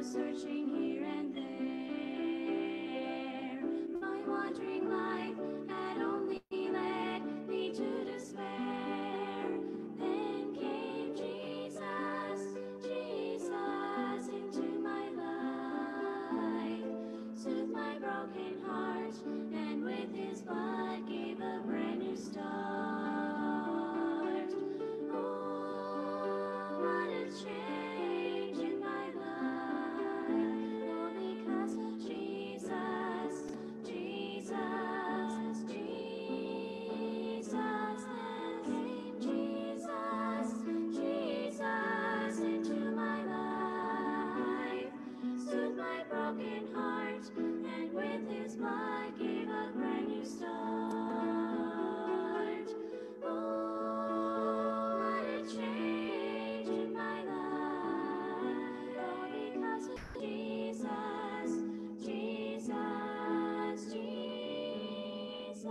searching here and there. My wandering life had only led me to despair. Then came Jesus, Jesus into my life, soothed my broken heart, and with his blood gave a brand new start. Oh, what a change in my life. All because of Jesus, Jesus, Jesus. Then came Jesus, Jesus into my life, soothed my broken heart, and with his blood gave a brand new start. Oh, what a change in my life. All because of Jesus, Jesus, Jesus.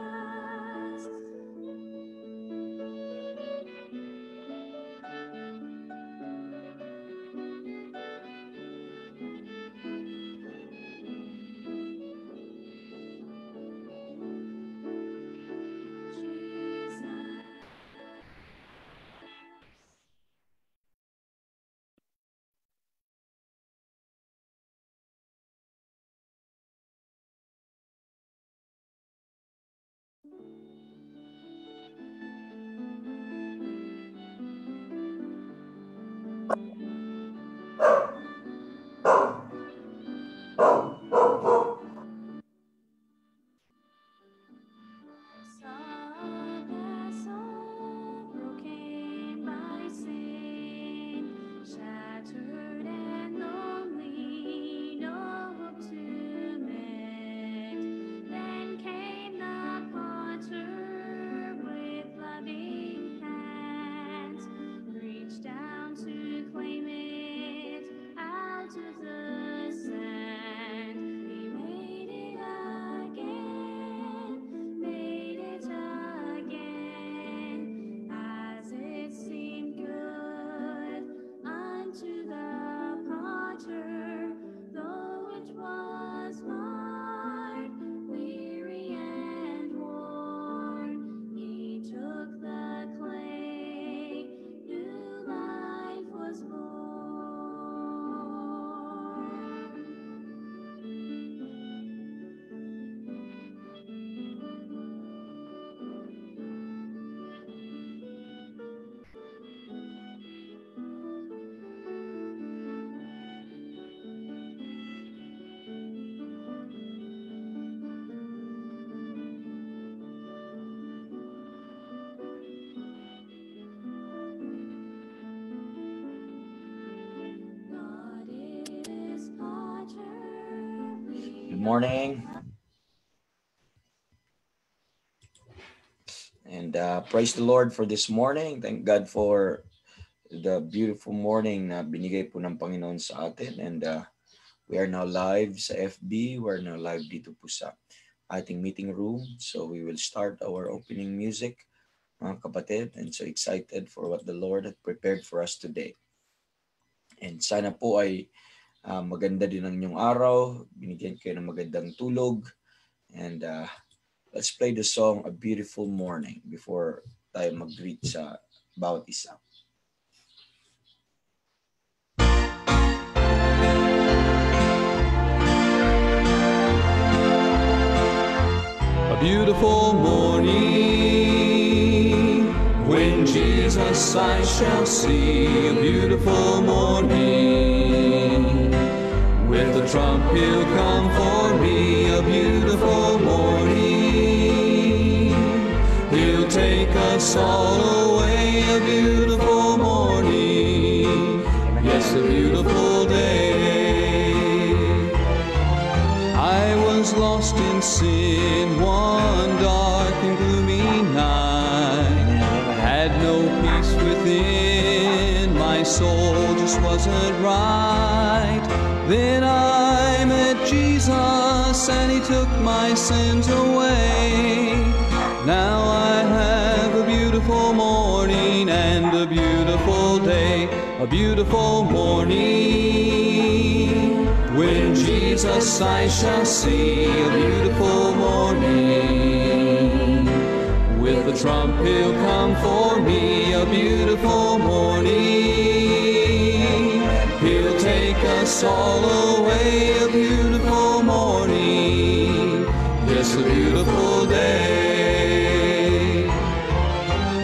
Broken by sin, shattered and lonely, no hope to mend. Then came the potter with loving hands, reached down to claim it out of the sand. He made it again, made it again, as it seemed good unto the potter, though it was marred, weary and worn. He took the clay, new life was born. God is potter. Good morning. And praise the Lord for this morning. Thank God for the beautiful morning na binigay po ng Panginoon sa atin. And we are now live sa FB. We are now live dito po sa ating meeting room. So we will start our opening music, mga kapatid. And so excited for what the Lord had prepared for us today. And sana po ay maganda din ang inyong araw. Binigyan kayo ng magandang tulog. And let's play the song A Beautiful Morning before tayo mag-greet sa bawat isa. A beautiful morning, when Jesus I shall see. A beautiful morning, with the trump he'll come for me. A beautiful morning, he'll take us all away. A beautiful morning, yes, a beautiful day. I was lost in sin one dark and gloomy night, had no peace within, my soul just wasn't right. Then I met Jesus and he took my sins away. Now I have a beautiful morning and a beautiful day, a beautiful morning. Jesus I shall see a beautiful morning. With the trump he'll come for me, a beautiful morning. He'll take us all away, a beautiful morning. Yes, a beautiful day.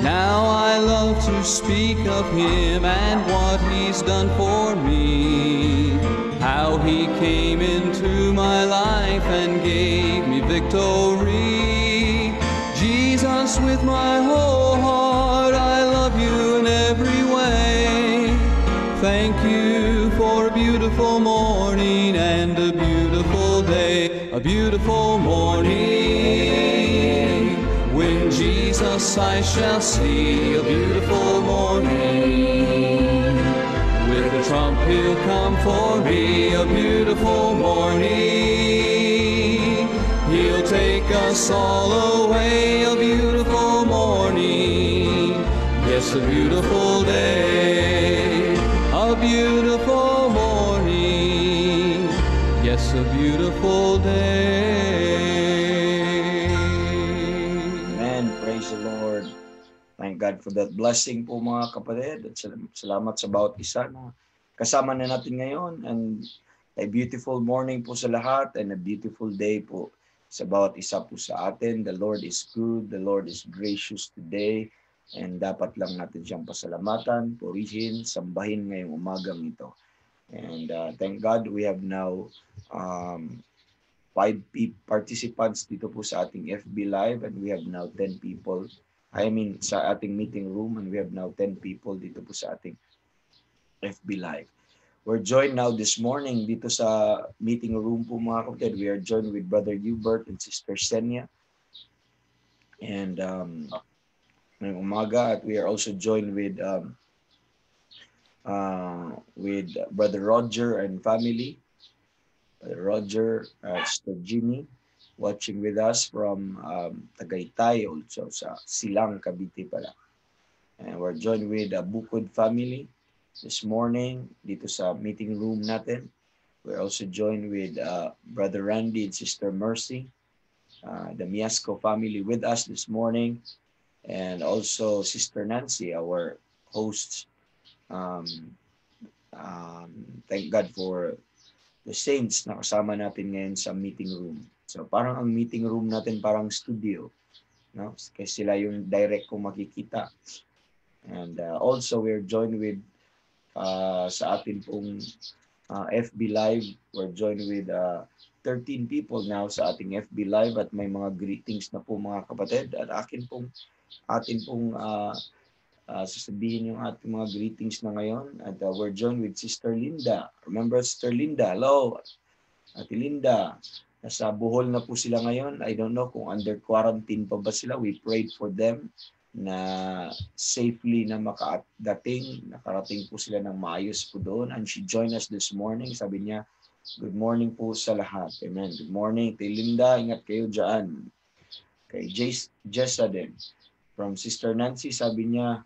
Now I love to speak of him and what he's done for me. How he came into my life and gave me victory. Jesus, with my whole heart, I love you in every way. Thank you for a beautiful morning and a beautiful day. A beautiful morning, when Jesus I shall see. A beautiful morning, with the trump he'll come for me. A beautiful morning, he'll take us all away. A beautiful morning, yes, a beautiful day. A beautiful morning, yes, a beautiful day. Amen. Praise the Lord. Thank God for that blessing po mga kapatid. At salamat sa bawat isa na kasama na natin ngayon. And a beautiful morning po sa lahat and a beautiful day po sa bawat isa po sa atin. The Lord is good. The Lord is gracious today. And dapat lang natin siyang pasalamatan, purihin, sambahin ngayong umagang ito. And thank God we have now 5 participants dito po sa ating FB Live, and we have now 10 people. Sa ating meeting room, and we have now 10 people dito po sa ating FB Live. We're joined now this morning dito sa meeting room po mga kapatid. We are joined with Brother Hubert and Sister Senia. And ngayong umaga, at we are also joined with Brother Roger and family. Brother Roger, Sister Ginny, watching with us from Tagaytay, also sa Silang, Cavite pala. And we're joined with Bukod family this morning dito sa meeting room natin. We're also joined with Brother Randy and Sister Mercy, the Miasco family with us this morning. And also Sister Nancy, our host. Thank God for the saints na kasama natin ngayon sa meeting room. So parang ang meeting room natin parang studio, no? Kasi sila yung direct kong makikita. And also we're joined with sa atin pong FB Live. We're joined with 13 people now sa ating FB Live, at may mga greetings na po mga kapatid. At atin pong sasabihin yung ating mga greetings na ngayon. At we're joined with Sister Linda. Remember Sister Linda? Hello, Ate Linda. Nasa Bohol na po sila ngayon. I don't know kung under quarantine pa ba sila. We prayed for them na safely na nakarating po sila ng maayos po doon. And she joined us this morning. Sabi niya, good morning po sa lahat. Amen. Good morning, Ate Linda. Ingat kayo dyan. Kay Jessa din. From Sister Nancy, sabi niya,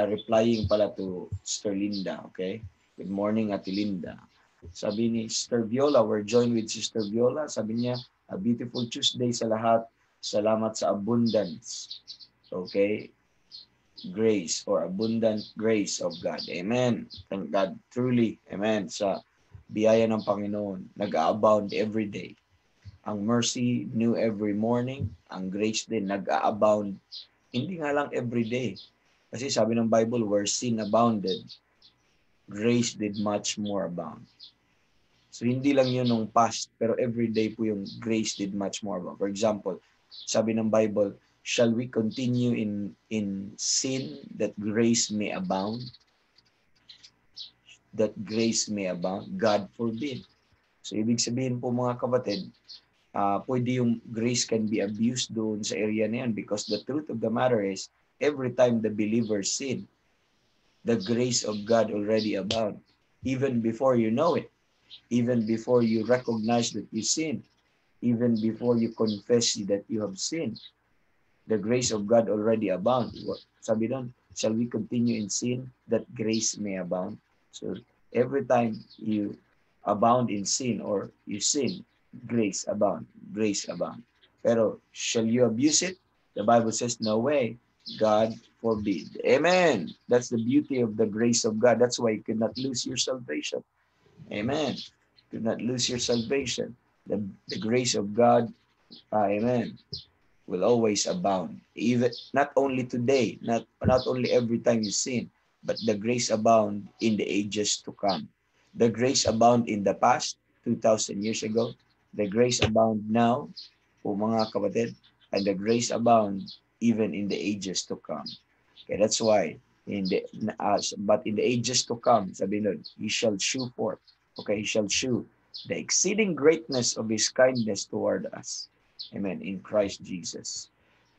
replying pala to Sister Linda, okay? Good morning, Ate Linda. Sabi ni Sister Viola, we're joined with Sister Viola. Sabi niya, a beautiful Tuesday sa lahat. Salamat sa abundance. Okay? Grace or abundant grace of God. Amen. Thank God truly. Amen. Sa biyaya ng Panginoon, nag-abound every day. Ang mercy new every morning, ang grace din nag-abound. Hindi nga lang every day. Kasi sabi ng Bible, where sin abounded, grace did much more abound. So hindi lang yun nung past, pero every day po yung grace did much more abound. For example, sabi ng Bible, shall we continue in sin that grace may abound? That grace may abound? God forbid. So ibig sabihin po mga kapatid, pwede yung grace can be abused doon sa area na yan, because the truth of the matter is, every time the believer sin, the grace of God already abound. Even before you know it, even before you recognize that you sin, even before you confess that you have sinned, the grace of God already abound. Sabi doon, shall we continue in sin that grace may abound? So every time you abound in sin or you sin, grace abound. Grace abound. Pero shall you abuse it? The Bible says, no way. God forbid. Amen. That's the beauty of the grace of God. That's why you could not lose your salvation. Amen. You could not lose your salvation. The grace of God, amen, will always abound. Even not only today, not only every time you sin, but the grace abound in the ages to come. The grace abound in the past, 2,000 years ago. The grace abound now, o mga kapatid, and the grace abound even in the ages to come. Okay, that's why but in the ages to come, sabi nun, he shall shew forth. Okay, he shall shew the exceeding greatness of his kindness toward us. Amen. In Christ Jesus.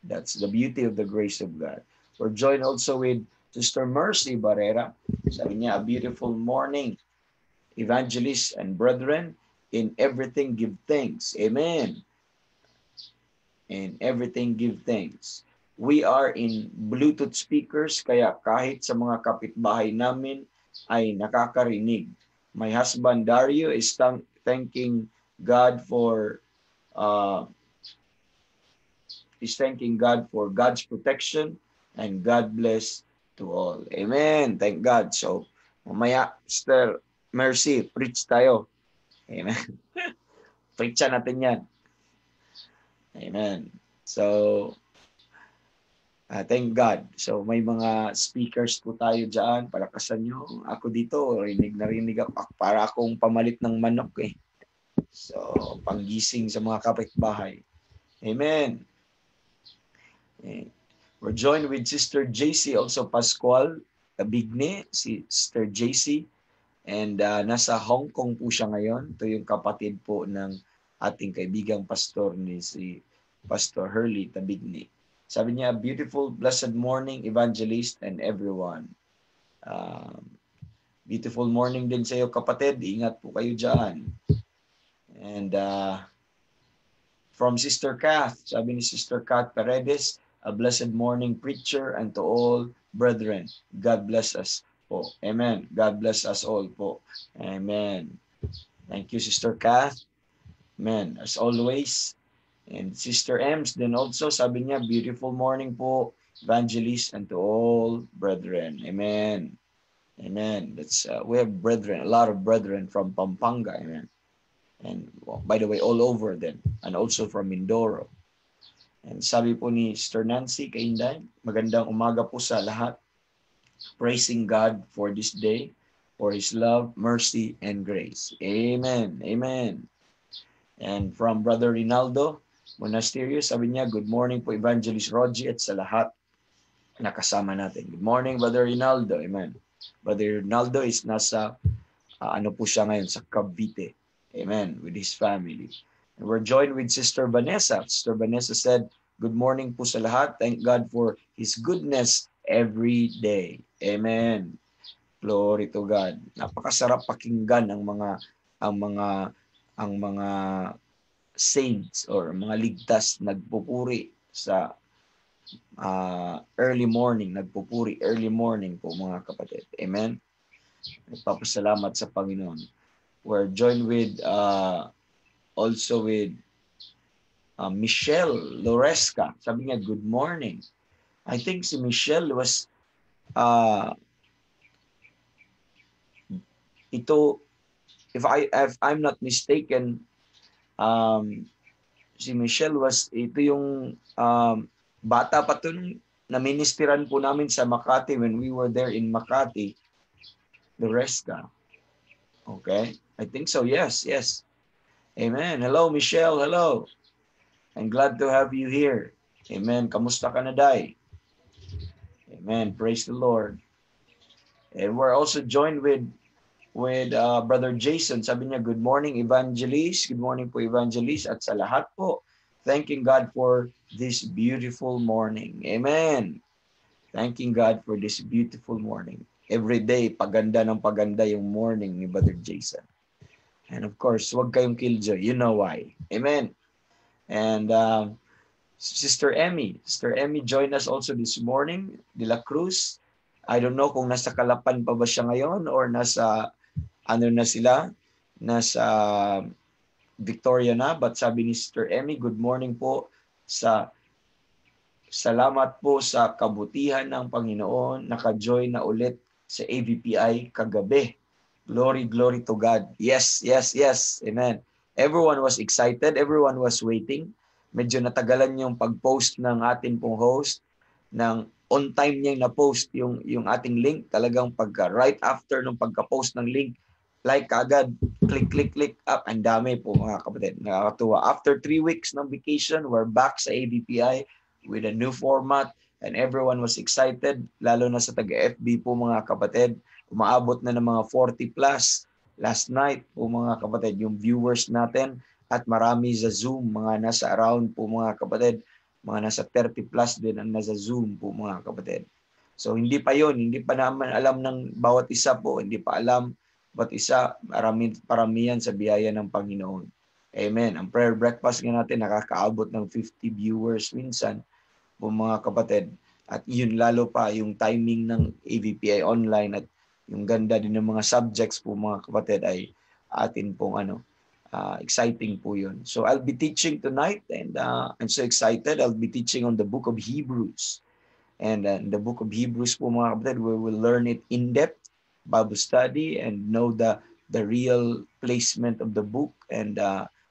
That's the beauty of the grace of God. We're joined also with Sister Mercy Barrera. Sabi niya, a beautiful morning, evangelists and brethren. In everything give thanks. Amen. In everything give thanks. We are in Bluetooth speakers, kaya kahit sa mga kapitbahay namin ay nakakarinig. My husband Dario is thanking God for God's protection, and God bless to all. Amen. Thank God. So, mamaya, Sister Mercy, preach tayo. Amen. Preach natin yan. Amen. So, thank God. So, may mga speakers po tayo dyan. Palakasan nyo. Ako dito, rinig ako. Para akong pamalit ng manok eh. So, panggising sa mga kapitbahay. Amen. We're joined with Sister JC, also Pascual Tabigne, si Sister JC. And nasa Hong Kong po siya ngayon. Ito yung kapatid po ng ating kaibigang pastor ni si Pastor Hurley Tabigne. Sabi niya, beautiful, blessed morning, evangelist and everyone. Beautiful morning din sa iyo, kapatid. Ingat po kayo dyan. And from Sister Kath, sabi ni Sister Kath Paredes, a blessed morning, preacher, and to all brethren. God bless us po. Amen. God bless us all po. Amen. Thank you, Sister Kath. Amen. As always. And Sister Ems, then also, sabi niya, beautiful morning po, evangelist, and to all brethren. Amen. Amen. That's we have brethren, a lot of brethren from Pampanga. Amen. And by the way, all over them, and also from Mindoro. And sabi po ni Sister Nancy Kainday, magandang umaga po sa lahat. Praising God for this day, for His love, mercy, and grace. Amen. Amen. And from Brother Rinaldo Monasterio, sabi niya, good morning po Evangelist Rogie at sa lahat nakasama natin. Good morning, Brother Rinaldo. Amen. Brother Rinaldo is nasa, ano po siya ngayon, sa Cavite. Amen. With his family. And we're joined with Sister Vanessa. Sister Vanessa said, good morning po sa lahat. Thank God for His goodness every day. Amen. Glory to God. Napakasarap pakinggan ang mga saints or mga ligtas nagpupuri sa early morning po mga kapatid. Amen. Nagpapasalamat sa Panginoon. We're joined with also with Michelle Loresca. Sabi niya, good morning. I think si Michelle was if I'm not mistaken, si Michelle ito yung bata pa to na ministeran po namin sa Makati when we were there in Makati, Loresca. Okay? I think so. Yes. Amen. Hello, Michelle. Hello. I'm glad to have you here. Amen. Kamusta ka na, Day? Amen. Praise the Lord. And we're also joined with Brother Jason. Sabi niya, good morning, Evangelist. Good morning po, Evangelist. At sa lahat po, thanking God for this beautiful morning. Amen. Thanking God for this beautiful morning. Every day, paganda ng paganda yung morning ni Brother Jason. And of course, huwag kayong killjoy. You know why. Amen. And Sister Emmy joined us also this morning, De La Cruz. I don't know kung nasa Kalapan pa ba siya ngayon or nasa ano na sila. nasa Victoria na, but sabi ni Sister Emmy, good morning po, salamat po sa kabutihan ng Panginoon, naka-join na ulit sa AVPI kagabi. Glory, glory to God. Yes, yes, yes. Amen. Everyone was excited. Everyone was waiting. Medyo natagalan yung pag-post ng ating pong host. On time niya na-post yung ating link. Talagang right after nung pagka-post ng link, like agad, click up. Ang dami po mga kapatid. Nakakatuwa. After 3 weeks ng vacation, we're back sa AVPI with a new format and everyone was excited. Lalo na sa taga-FB po mga kapatid. Umaabot na ng mga 40 plus last night po mga kapatid yung viewers natin at marami sa Zoom, mga nasa around po mga kapatid, mga nasa 30 plus din ang nasa Zoom po mga kapatid. So hindi pa naman alam ng bawat isa po, hindi pa alam bawat isa, paramihan sa biyaya ng Panginoon. Amen. Ang prayer breakfast nga natin nakakaabot ng 50 viewers minsan po mga kapatid. At yun lalo pa yung timing ng AVPI online at yung ganda din ng mga subjects po mga kapatid ay atin pong exciting po yun. So I'll be teaching tonight and I'm so excited. I'll be teaching on the book of Hebrews. And in the book of Hebrews po mga kapatid, we will learn it in depth, Bible study, and know the real placement of the book and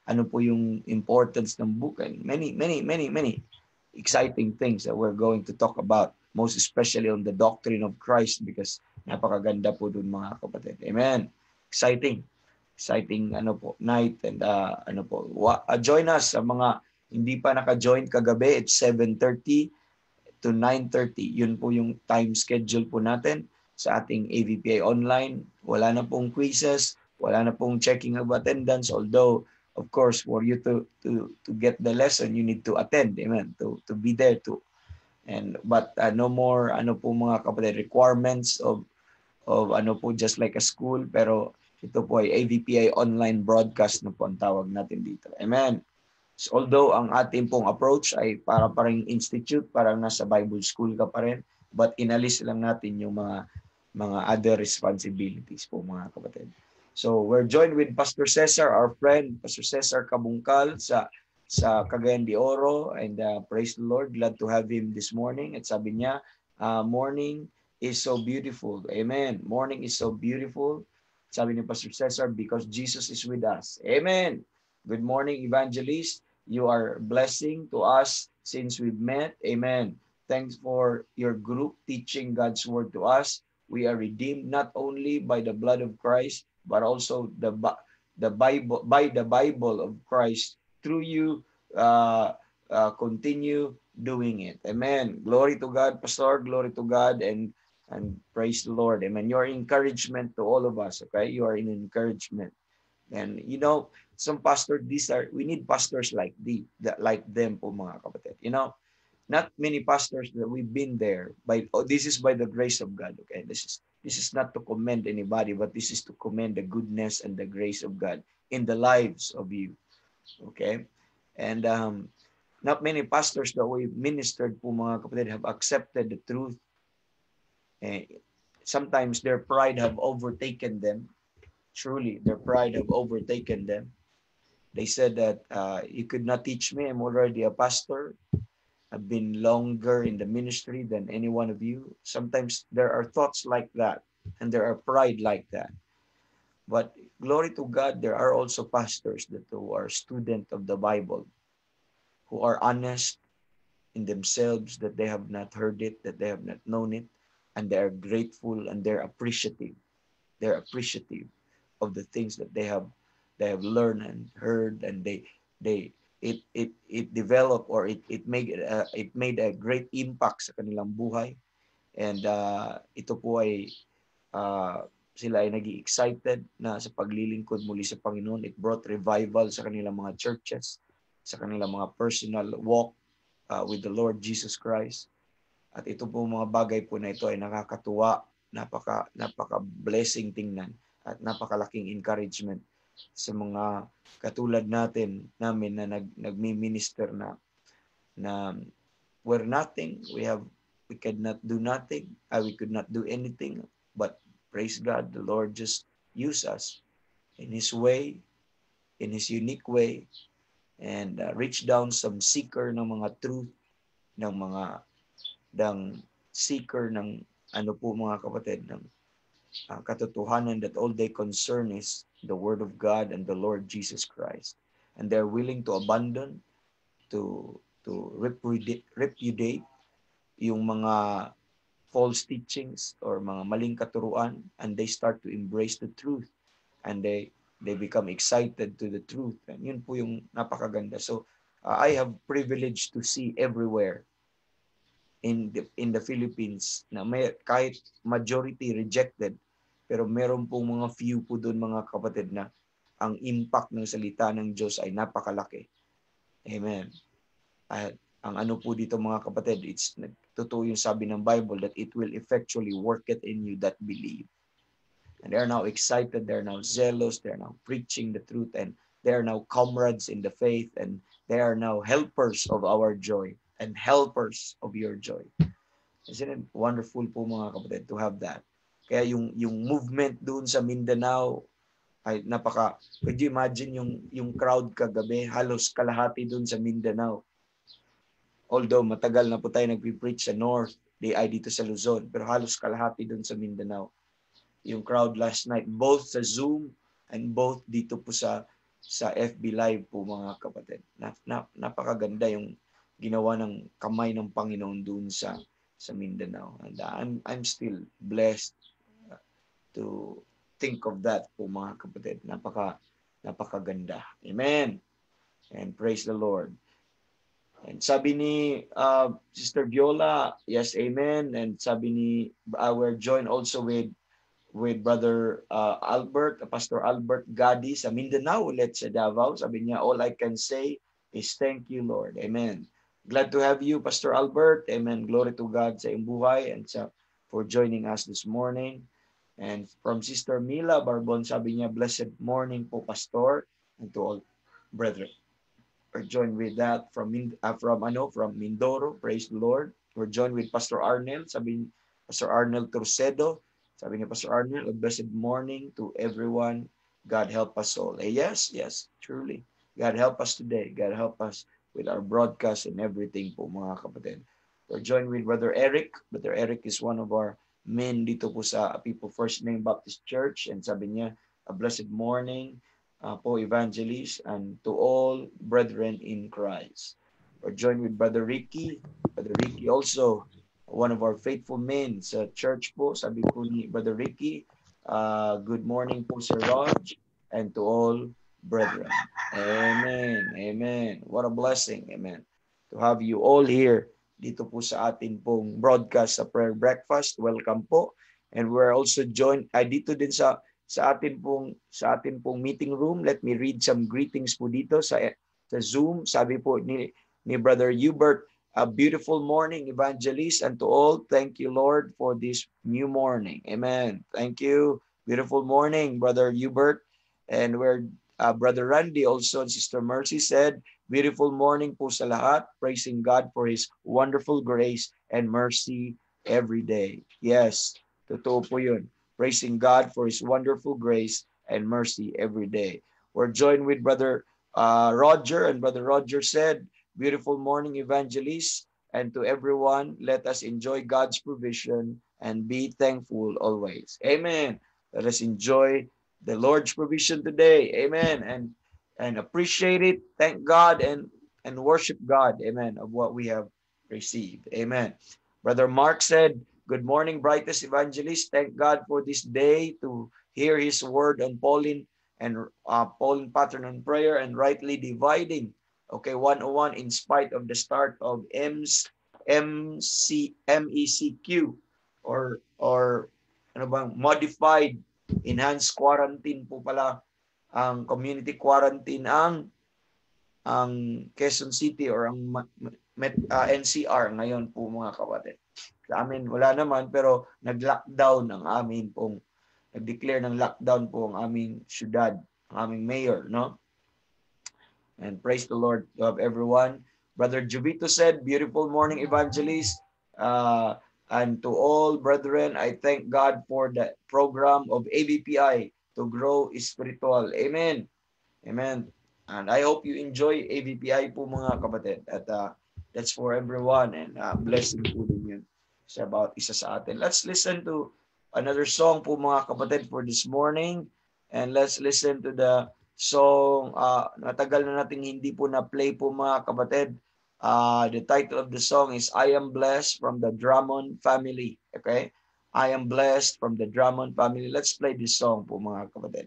ano po yung importance ng book and many exciting things that we're going to talk about, most especially on the doctrine of Christ because napakaganda po dun mga kapatid. Amen. Exciting night and join us sa mga hindi pa naka-join kagabi. It's 7:30 to 9:30. Yun po yung time schedule po natin sa ating AVPI online. Wala na pong quizzes, wala na pong checking of attendance, although of course for you to get the lesson you need to attend. Amen. To be there too. But no more po mga kapatid requirements of just like a school, pero ito po ay AVPI online broadcast na po ang tawag natin dito. Amen. So, although ang ating pong approach ay para ring institute, parang nasa Bible school ka pa rin, but inalis lang natin yung mga other responsibilities po mga kapatid. So we're joined with Pastor Cesar, our friend, Pastor Cesar Kabungkal sa Cagayan de Oro, and praise the Lord, glad to have him this morning. At sabi niya, morning is so beautiful. Amen. Morning is so beautiful. Sabi ni Pastor Cesar, because Jesus is with us. Amen. Good morning, Evangelist. You are a blessing to us since we've met. Amen. Thanks for your group teaching God's word to us. We are redeemed not only by the blood of Christ, but also the Bible, by the Bible of Christ. Through you, continue doing it. Amen. Glory to God, Pastor. Glory to God, and praise the Lord. Amen. You are encouragement to all of us. Okay, you are an encouragement, and some pastors. We need pastors like them, po mga kapatid. Not many pastors that we've been there. This is by the grace of God. Okay, this is not to commend anybody, but this is to commend the goodness and the grace of God in the lives of you. Okay, and not many pastors that we ministered po mga kapatid have accepted the truth. Sometimes their pride have overtaken them. Truly, their pride have overtaken them. They said that you could not teach me. I'm already a pastor. I've been longer in the ministry than any one of you. Sometimes there are thoughts like that, and there are pride like that. But glory to God, there are also pastors who are students of the Bible, who are honest in themselves, that they have not heard it, that they have not known it, and they are grateful and they're appreciative. They're appreciative of the things that they have learned and heard, and it developed, or it made a great impact sa kanilang buhay. And ito po ay sila ay naging excited na sa paglilingkod muli sa Panginoon. It brought revival sa kanilang mga churches, sa kanilang mga personal walk with the Lord Jesus Christ. At ito po mga bagay po na ito ay nakakatuwa, napaka-blessing tingnan, at napakalaking encouragement sa mga katulad namin na nagmi-minister na we're nothing, we could not do nothing, we could not do anything, but praise God, the Lord just use us. in His way, in His unique way, and reach down some seeker ng mga truth, ng mga seeker ng ano po mga kapatid, ng katotohanan that all they concern is the Word of God and the Lord Jesus Christ. And they're willing to abandon, to repudiate yung mga false teachings or mga maling katuruan, and they start to embrace the truth, and they become excited to the truth. And yun po yung napakaganda. So I have privilege to see everywhere in the Philippines na may, kahit majority rejected, pero meron pong mga few po doon mga kapatid na ang impact ng salita ng Diyos ay napakalaki. Amen. At ang ano po dito mga kapatid, it's totoo yung sabi ng Bible that it will effectually work it in you that believe. And they are now excited, they're now zealous, they're now preaching the truth, and they are now comrades in the faith, and they are now helpers of our joy and helpers of your joy. Isn't it wonderful po mga kapatid to have that? Kaya yung movement doon sa Mindanao ay could you imagine yung crowd kagabi, halos kalahati doon sa Mindanao. Although matagal na po tayo nagpi-preach sa North, ay dito sa Luzon, pero halos kalahati doon sa Mindanao. Yung crowd last night, both sa Zoom and both dito po sa FB Live po mga kapatid. Napakaganda yung ginawa ng kamay ng Panginoon doon sa Mindanao. And I'm still blessed to think of that po mga kapatid. Napakaganda. Amen. And praise the Lord. And sabi ni Sister Viola, yes, amen. And sabi ni, we're joined also with Brother Albert, Pastor Albert Gadi sa Mindanao ulit sa Davao. Sabi niya, all I can say is thank you, Lord. Amen. Glad to have you, Pastor Albert. Amen. Glory to God sa iyong buhay and for joining us this morning. And from Sister Mila Barbon, sabi niya, blessed morning po, Pastor, and to all brethren. We're joined with that from Mindoro. Praise the Lord. We're joined with Pastor Arnel. Sabi Pastor Arnel Torcedo. Sabi niya, Pastor Arnel, a blessed morning to everyone. God help us all. Yes, truly. God help us today. God help us with our broadcast and everything po mga kapatid. We're joined with Brother Eric. Brother Eric is one of our men dito po sa People First Name Baptist Church. And sabi niya, a blessed morning po evangelist and to all brethren in Christ. We're joined with Brother Ricky. Brother Ricky also, one of our faithful men sa church po. Sabi po ni Brother Ricky, good morning po Sir Raj and to all brethren. Amen. Amen. What a blessing. Amen. To have you all here dito po sa atin pong broadcast sa prayer breakfast. Welcome po. And we're also joined dito din sa atin pong meeting room. Let me read some greetings po dito sa Zoom. Sabi po ni Brother Hubert, a beautiful morning, evangelist, and to all, thank you, Lord, for this new morning. Amen. Thank you. Beautiful morning, Brother Hubert. And where Brother Randy also and Sister Mercy said, beautiful morning po sa lahat, praising God for His wonderful grace and mercy every day. Yes, totoo po yun. Praising God for His wonderful grace and mercy every day. We're joined with Brother Roger, and Brother Roger said, beautiful morning, evangelist, and to everyone, let us enjoy God's provision and be thankful always. Amen. Let us enjoy the Lord's provision today. Amen. And appreciate it. Thank God and worship God. Amen. Of what we have received. Amen. Brother Mark said, good morning, brightest evangelist. Thank God for this day to hear His word on Pauline pattern on prayer and rightly dividing. Okay, 101 in spite of the start of MECQ or ano bang modified enhanced quarantine po pala ang community quarantine ang Quezon City or ang NCR ngayon po mga kapatid. Sa amin wala naman pero nag-lockdown ang amin pong nag-declare ng lockdown po ang aming syudad, ang aming mayor, no? And praise the Lord to have everyone. Brother Jovito said, beautiful morning, evangelist. And to all brethren, I thank God for the program of ABPI to grow spiritual. Amen. Amen. And I hope you enjoy AVPI po mga kapatid. At that's for everyone. And blessing po din yun sa about isa sa atin. Let's listen to another song po mga kapatid for this morning. And let's listen to the song. Natagal na nating hindi po na-play po mga kapatid. The title of the song is I Am Blessed from the Drummond Family. Okay? I Am Blessed from the Drummond Family. Let's play this song po mga kapatid.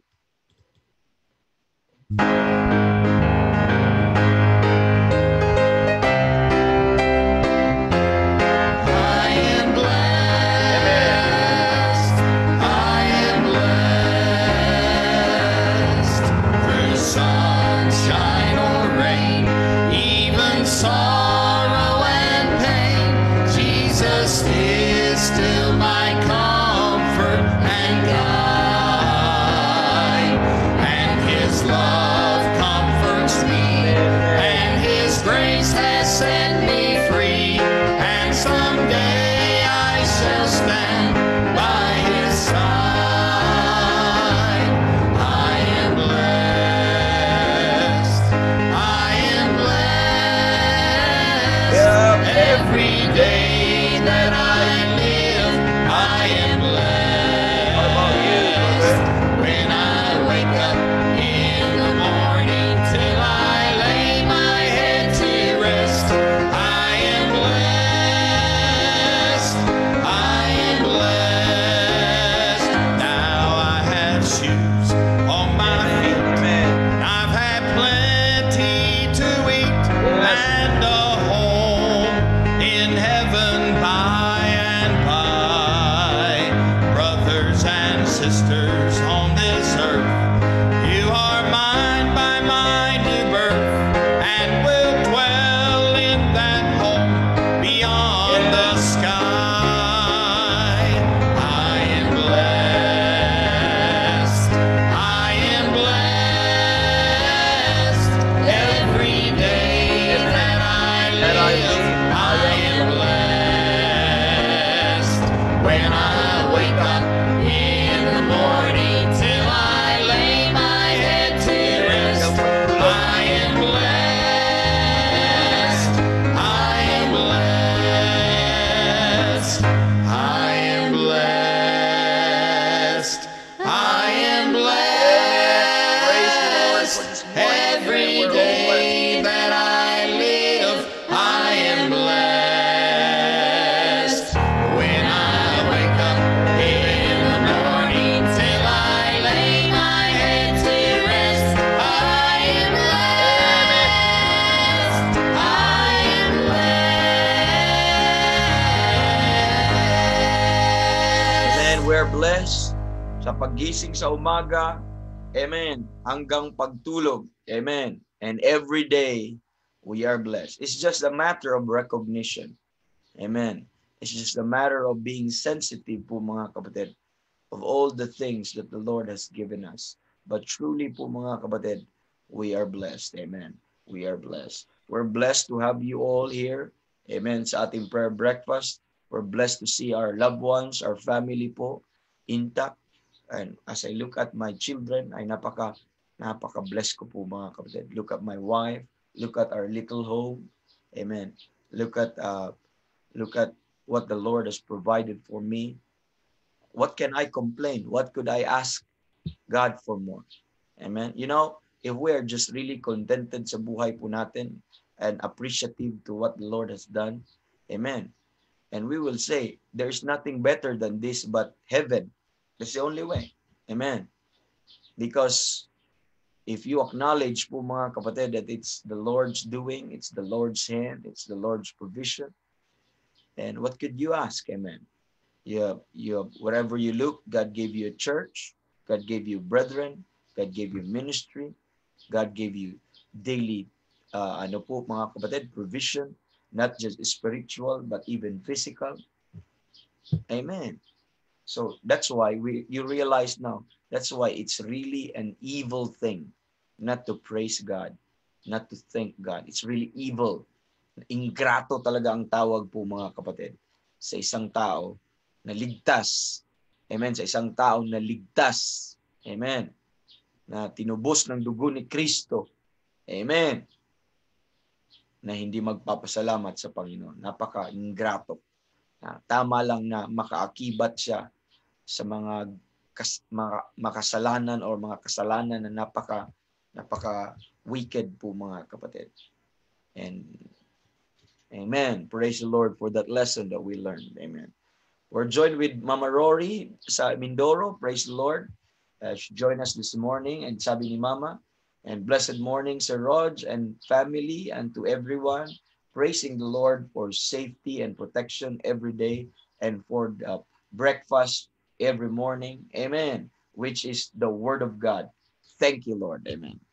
Pagising sa umaga, amen, hanggang pagtulog, amen. And every day, we are blessed. It's just a matter of recognition, amen. It's just a matter of being sensitive po mga kapatid of all the things that the Lord has given us. But truly po mga kapatid, we are blessed, amen. We are blessed. We're blessed to have you all here, amen, sa ating prayer breakfast. We're blessed to see our loved ones, our family po, intact. And as I look at my children, ay napaka-blessed ko po mga kapatid. Look at my wife, look at our little home. Amen. Look at what the Lord has provided for me. What can I complain? What could I ask God for more? Amen. You know, if we are just really contented sa buhay po natin and appreciative to what the Lord has done, amen. And we will say, there's nothing better than this but heaven. That's the only way. Amen. Because if you acknowledge po mga kapatid that it's the Lord's doing, it's the Lord's hand, it's the Lord's provision, then what could you ask? Amen. You wherever you look, God gave you a church, God gave you brethren, God gave you ministry, God gave you daily mga kapatid, provision, not just spiritual but even physical. Amen. So that's why you realize now, that's why it's really an evil thing not to praise God, not to thank God. It's really evil. Ingrato talaga ang tawag po mga kapatid sa isang tao na ligtas. Amen. Sa isang tao na ligtas. Amen. Na tinubos ng dugo ni Kristo. Amen. Na hindi magpapasalamat sa Panginoon. Napaka-ingrato. Tama lang na makaakibat siya sa mga makasalanan o mga kasalanan na napaka wicked po, mga kapatid. And amen. Praise the Lord for that lesson that we learned. Amen. We're joined with Mama Rory sa Mindoro. Praise the Lord. She joined us this morning, and sabi ni Mama, and blessed morning, Sir Rog and family, and to everyone, praising the Lord for safety and protection every day, and for the breakfast every morning. Amen. Which is the Word of God. Thank you, Lord. Amen.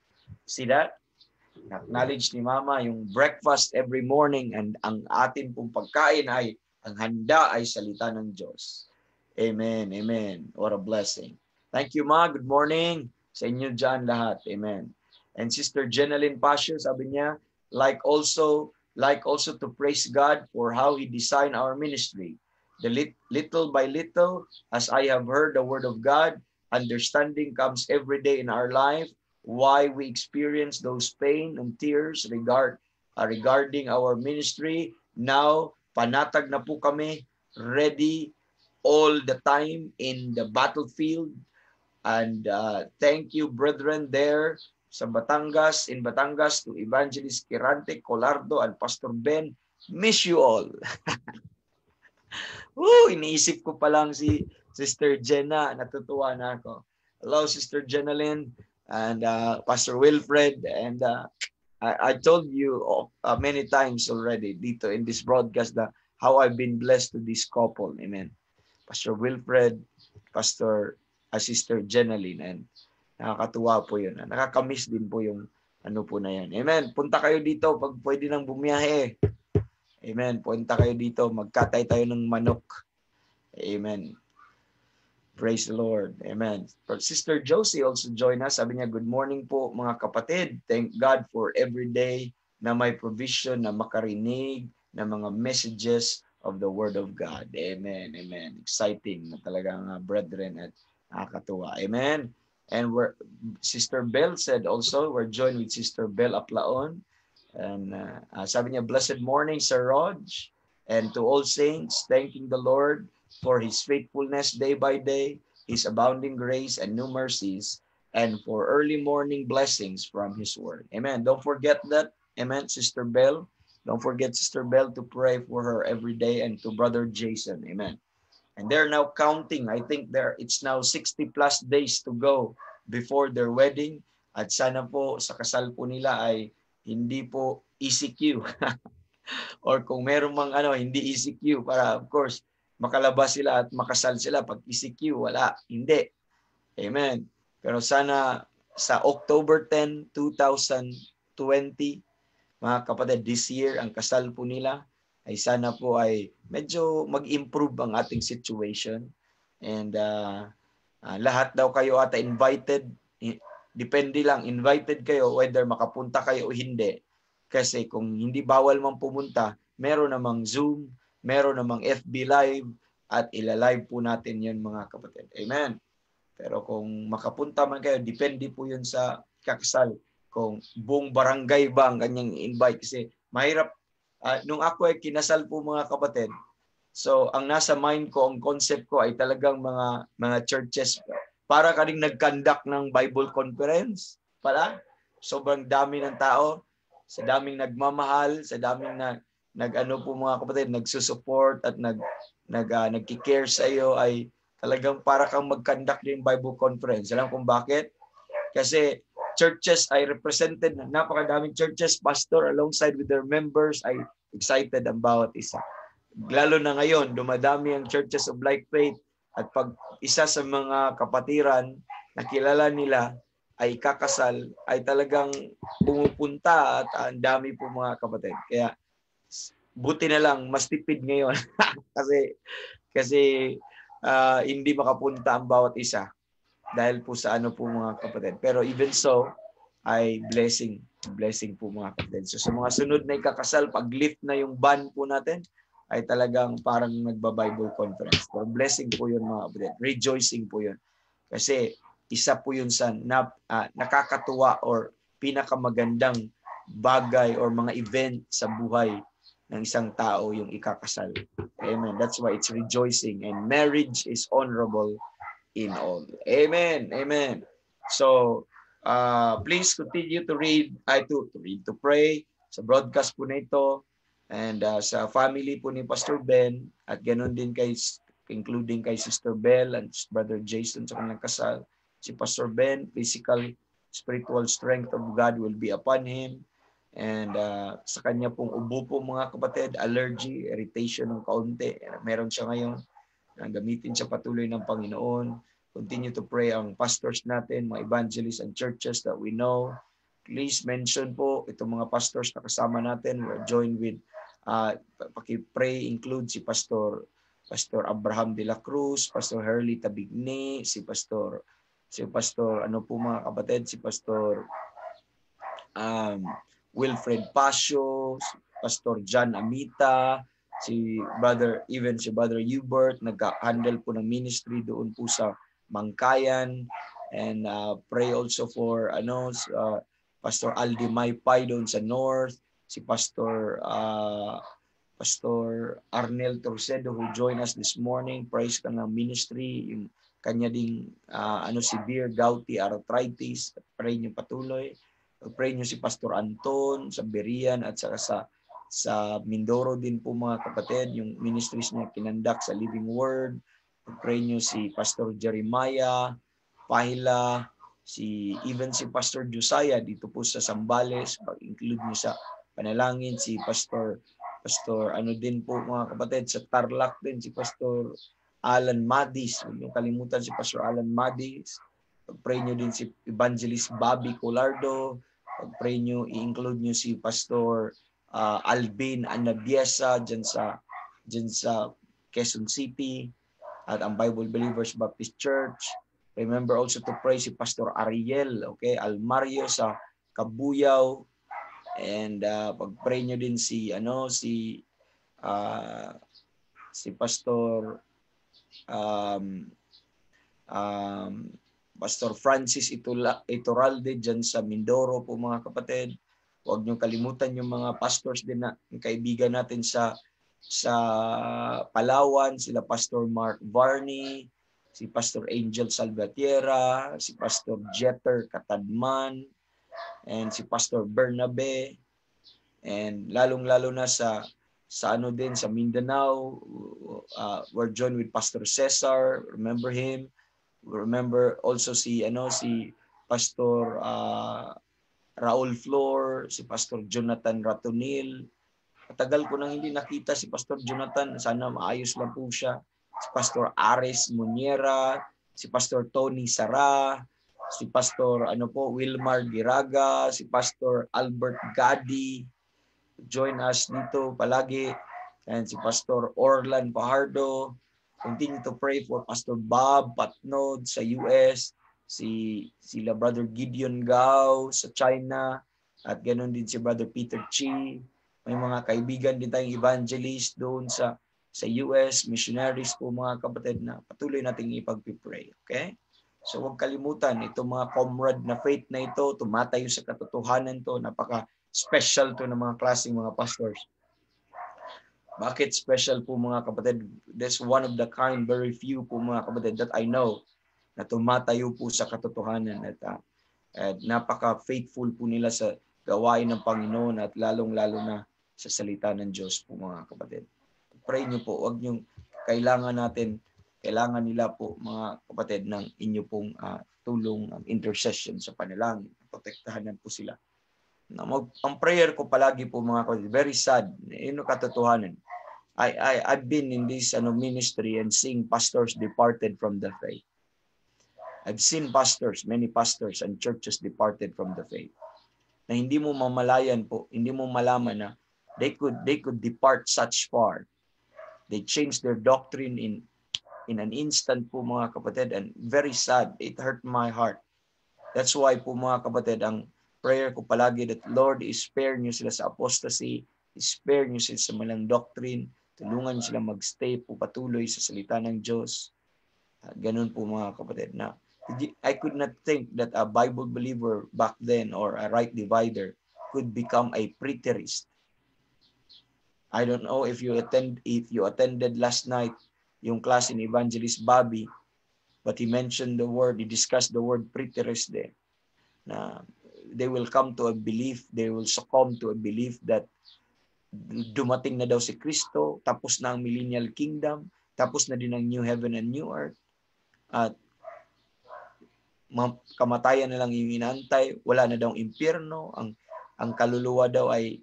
See that? Acknowledge ni Mama yung breakfast every morning, and ang atin pong pagkain ay, ang handa ay salita ng Diyos. Amen. Amen. What a blessing. Thank you, Ma. Good morning sa inyo dyan lahat. Amen. And Sister Jenaline Pasio, sabi niya, like also to praise God for how He designed our ministry. The little by little, as I have heard the Word of God, understanding comes every day in our life, why we experience those pain and tears regarding our ministry. Now, panatag na po kami, ready all the time in the battlefield. And thank you, brethren, there sa Batangas, in Batangas, to Evangelist Kirante, Colardo, and Pastor Ben. Miss you all. Iniisip ko pa lang si Sister Jenna. Natutuwa na ako. Hello, Sister Jenalyn and Pastor Wilfred. And I told you many times already dito in this broadcast that how I've been blessed to this couple. Amen. Pastor Wilfred, Sister Jenalyn, and nakakatuwa po yun. Nakakamiss din po yung ano po na yan. Amen. Punta kayo dito pag pwede nang bumiyahe. Amen. Punta kayo dito. Magkatay tayo ng manok. Amen. Praise the Lord. Amen. Sister Josie also joined us. Sabi niya, good morning po mga kapatid. Thank God for every day na may provision na makarinig ng mga messages of the Word of God. Amen. Amen. Exciting na talagang brethren at nakakatuwa. Amen. And Sister Bell said also, we're joined with Sister Bell Aplaon. And sabi niya, blessed morning, Sir Rog, and to all saints, thanking the Lord for His faithfulness day by day, His abounding grace and new mercies, and for early morning blessings from His Word. Amen. Don't forget that. Amen, Sister Bell. Don't forget, Sister Bell, to pray for her every day, and to Brother Jason. Amen. And they're now counting. I think it's now 60 plus days to go before their wedding. At sana po sa kasal po nila ay hindi po ECQ. Or kung meron mang hindi ECQ para, of course, makalabas sila at makasal sila. Pag ECQ, wala. Hindi. Amen. Pero sana sa October 10, 2020, mga kapatid, this year, ang kasal po nila ay sana po ay medyo mag-improve ang ating situation. And lahat daw kayo ata invited. Depende lang, invited kayo whether makapunta kayo o hindi. Kasi kung hindi bawal mang pumunta, meron namang Zoom, meron namang FB Live, at ilalive po natin yun, mga kapatid. Amen. Pero kung makapunta man kayo, depende po yun sa kakasal. Kung buong barangay ba ang kanyang invite. Kasi mahirap. Nung ako ay kinasal po, mga kapatid, so ang nasa mind ko, ang concept ko ay talagang mga churches. Para ka rin nag-conduct ng Bible conference. Sobrang dami ng tao, sa daming nagmamahal, sa daming po, mga kapatid, nagsusupport at nagki-care sa iyo, ay talagang para kang mag-conduct ng Bible conference. Alam kung bakit? Kasi churches ay represented, napakadaming churches, pastor alongside with their members ay excited ang bawat isa. Lalo na ngayon, dumadami ang Churches of Light Faith, at pag isa sa mga kapatiran na kilala nila ay kakasal, ay talagang pumupunta, at ang dami po, mga kapatid. Kaya buti na lang, mas tipid ngayon kasi hindi makapunta ang bawat isa. Dahil po sa po, mga kapatid. Pero even so, ay blessing po, mga kapatid. So sa mga sunod na ikakasal, pag lift na yung ban po natin, ay talagang parang nagba-Bible conference. So blessing po yun, mga kapatid. Rejoicing po yun. Kasi isa po yun sa nakakatuwa or pinakamagandang bagay or mga event sa buhay ng isang tao, yung ikakasal. Amen. That's why it's rejoicing, and marriage is honorable in all. Amen. Amen. So, please continue to read, to pray sa broadcast po na ito, and sa family po ni Pastor Ben, at ganoon din including kay Sister Bell and Brother Jason sa kanilang kasal. Si Pastor Ben, physical, spiritual strength of God will be upon him. And sa kanya pong ubo po mga kapatid, allergy, irritation ng kaunti. Meron siya ngayon. Gamitin siya patuloy ng Panginoon. Continue to pray ang pastors natin, mga evangelists and churches that we know. Please mention po itong mga pastors na kasama natin. We're joined with, paki-pray, include si Pastor Abraham de la Cruz, Pastor Hurley Tabigni, si Pastor ano po mga kapatid, si Pastor Wilfred Pasio, Pastor John Amita, si Brother Hubert, nag-handle po ng ministry doon po sa Mangkayan, and pray also for Pastor Aldi Maypay doon sa North, si Pastor Arnel Torcedo who joined us this morning, praise ka ng ministry, yung kanya ding severe gouty arthritis, pray niyo patuloy. Pray niyo si Pastor Anton sa Berian at saka sa Mindoro din po mga kapatid, yung ministries niya kinandak sa Living Word. Pray niyo si Pastor Jeremiah Pahila, si Pastor Josiah dito po sa Sambales, pag-include niyo sa panalangin, si Pastor din po mga kapatid sa Tarlac din, si Pastor Alan Madis. Huwag niyo kalimutan si Pastor Alan Madis. Pag-pray niyo din si Evangelist Bobby Colardo. Pag-pray niyo, i-include niyo si Pastor Alvin Anabiesa dyan sa Quezon City at ang Bible Believers Baptist Church. Remember also to pray si Pastor Ariel, Almario sa Kabuyaw, and pag-pray niyo din si Pastor Pastor Francis Iturralde dyan sa Mindoro po mga kapatid. Huwag niyong kalimutan yung mga pastors din na kaibigan natin sa Palawan, sila Pastor Mark Varney, si Pastor Angel Salvatierra, si Pastor Jeter Katadman, and si Pastor Bernabe, and lalong-lalo na sa Mindanao, we're joined with Pastor Cesar, remember him. Remember also si Pastor Raul Flor, si Pastor Jonathan Ratonil. Matagal ko nang hindi nakita si Pastor Jonathan, sana maayos lang po siya. Si Pastor Ares Muniera, si Pastor Tony Sara, si Pastor Wilmar Giraga, si Pastor Albert Gadi. Join us dito palagi, and si Pastor Orlan Pajardo. Continue to pray for Pastor Bob Patnod sa US, sila Brother Gideon Gao sa China, at ganoon din si Brother Peter Chi. May mga kaibigan din tayong evangelist doon sa US, missionaries po mga kapatid na patuloy nating ipag-pray. Okay? So huwag kalimutan, itong mga comrade na faith na ito, tumatayo sa katotohanan to, napaka-special to ng mga klaseng mga pastors. Bakit special po mga kapatid? That's one of the kind, very few po mga kapatid that I know na tumatayo po sa katotohanan at napaka-faithful po nila sa gawain ng Panginoon at lalong-lalo na sa salita ng Diyos po mga kapatid. Pray niyo po, wag niyo kailangan nila po mga kapatid ng inyo pong tulong, intercession sa panalangin. Protektahan po sila. Ang prayer ko palagi po mga kapatid, very sad, katotohanan. I've been in this ministry and seeing pastors departed from the faith. I've seen many pastors and churches departed from the faith. Na hindi mo mamalayan po, hindi mo malaman na they could depart such far. They changed their doctrine in an instant po mga kapatid, and very sad. It hurt my heart. That's why po mga kapatid, ang prayer ko palagi that Lord, spare niyo sila sa apostasy, spare niyo sila sa malang doctrine, tulungan niyo sila magstay po patuloy sa salita ng Diyos. At ganun po mga kapatid na I could not think that a Bible believer back then or a right divider could become a preterist. I don't know if you attended last night yung class in Evangelist Bobby, but he discussed the word preterist there. Na they will come to a belief, they will succumb to a belief that dumating na daw si Kristo, tapos na ang millennial kingdom, tapos na din ang new heaven and new earth, at kamatayan na lang yung inaantay, wala na daw impyerno, ang kaluluwa daw ay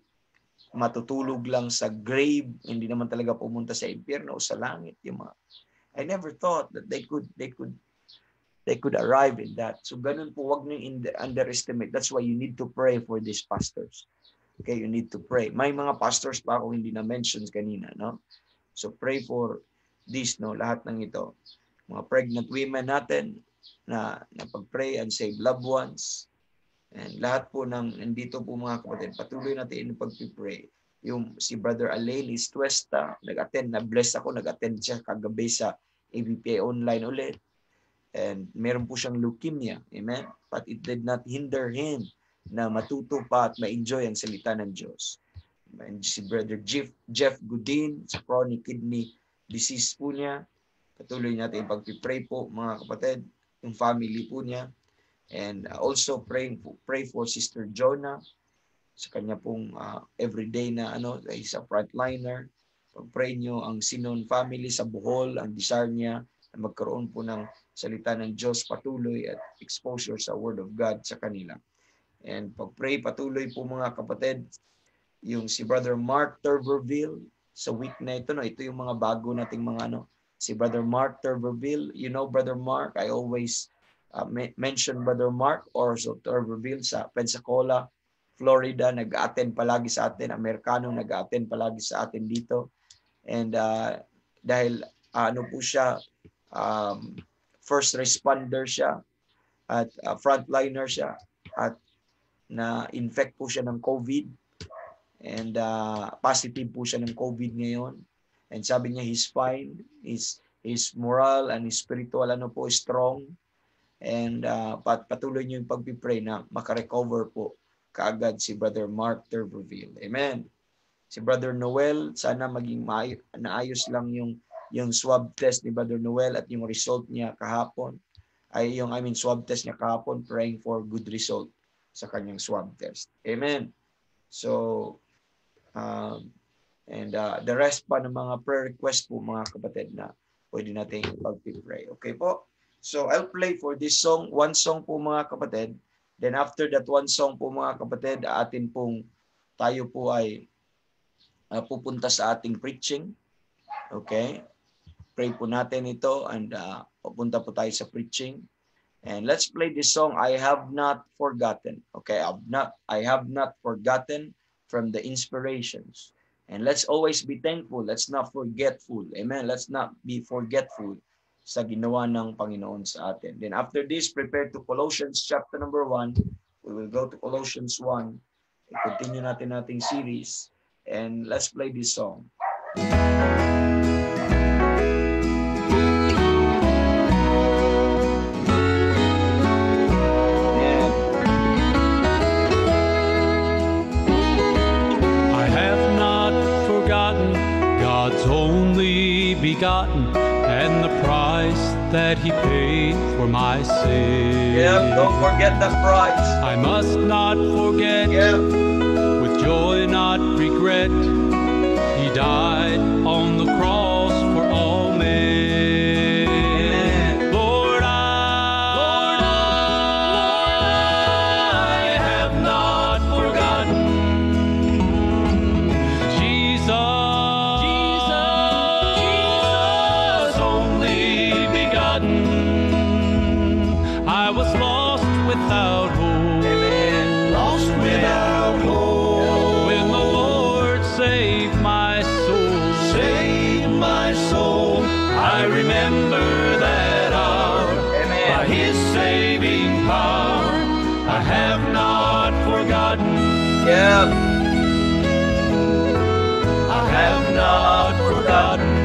matutulog lang sa grave, hindi naman talaga pumunta sa impyerno o sa langit. I never thought that they could arrive in that. So ganun po, wag niyo underestimate. That's why you need to pray for these pastors. Okay, you need to pray. May mga pastors pa ako hindi na mention kanina, no? So pray for this, no? Lahat ng ito. Mga pregnant women natin na pag-pray and save loved ones. And lahat po nandito po mga kapatid, patuloy natin yung pag-pray. Yung si Brother Alain Istuesta, na-bless ako, nag-attend siya kagabi sa ABPA online ulit. And meron po siyang leukemia. Amen? But it did not hinder him na matuto pa at ma-enjoy ang salita ng Diyos. And si Brother Jeff Godin, sa chronic kidney disease po niya, patuloy natin pag-pray po mga kapatid, yung family po niya. And also pray for Sister Jonah sa kanya pong everyday na is a frontliner. Pag-pray nyo ang Sinon family sa Bohol, ang desire niya na magkaroon po ng salita ng Diyos patuloy at exposure sa Word of God sa kanila. And pag-pray patuloy po mga kapatid, yung si Brother Mark Turberville sa week na ito, ito yung mga bago nating mga si Brother Mark Turberville. You know Brother Mark, I always mention Brother Mark or so Turberville sa Pensacola, Florida, nag-attend palagi sa atin, Amerikano nag-attend palagi sa atin dito. And dahil po siya, first responder siya at frontliner siya at na-infect po siya ng COVID and positive po siya ng COVID ngayon. And sabi niya he's fine, his moral and his spiritual is strong. And patuloy niyo yung pagpipray na makarecover po kaagad si Brother Mark Turberville. Amen. Si Brother Noel, sana maging naayos lang yung swab test ni Brother Noel at yung result niya kahapon. Swab test niya kahapon, praying for good result sa kanyang swab test. Amen. So, the rest pa ng mga prayer request po mga kapatid na pwede natin pag-pray. Okay po? So, I'll play for this song. One song po mga kapatid. Then after that one song po mga kapatid, tayo po ay pupunta sa ating preaching. Okay? Pray po natin ito and pupunta po tayo sa preaching. And let's play this song, I Have Not Forgotten. Okay? I have not forgotten from the inspirations. And let's always be thankful. Let's not forgetful. Amen? Let's not be forgetful sa ginawa ng Panginoon sa atin. Then after this, prepare to Colossians chapter number 1. We will go to Colossians 1. Continue natin ating series. And let's play this song. I have not forgotten God's only begotten and the price that He paid for my sin. Yep, don't forget the price. I must not forget, with joy not regret, He died on the cross for all men. Lord, I have not forgotten Jesus. I was lost without hope. Amen. Lost without hope. When the Lord saved my soul. Saved my soul. I remember that hour. Amen. By His saving power, I have not forgotten. Yep. I have not forgotten.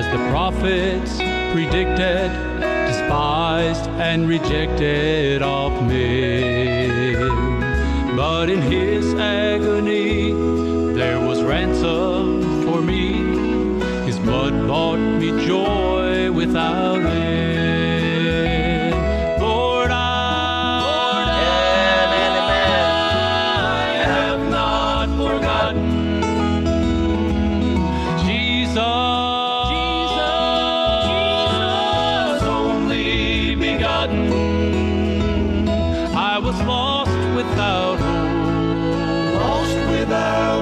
as the prophets predicted, despised and rejected of men. But in his agony there was ransom for me. His blood bought me joy without end. Lord, I have not forgotten Jesus, only begotten. I was lost without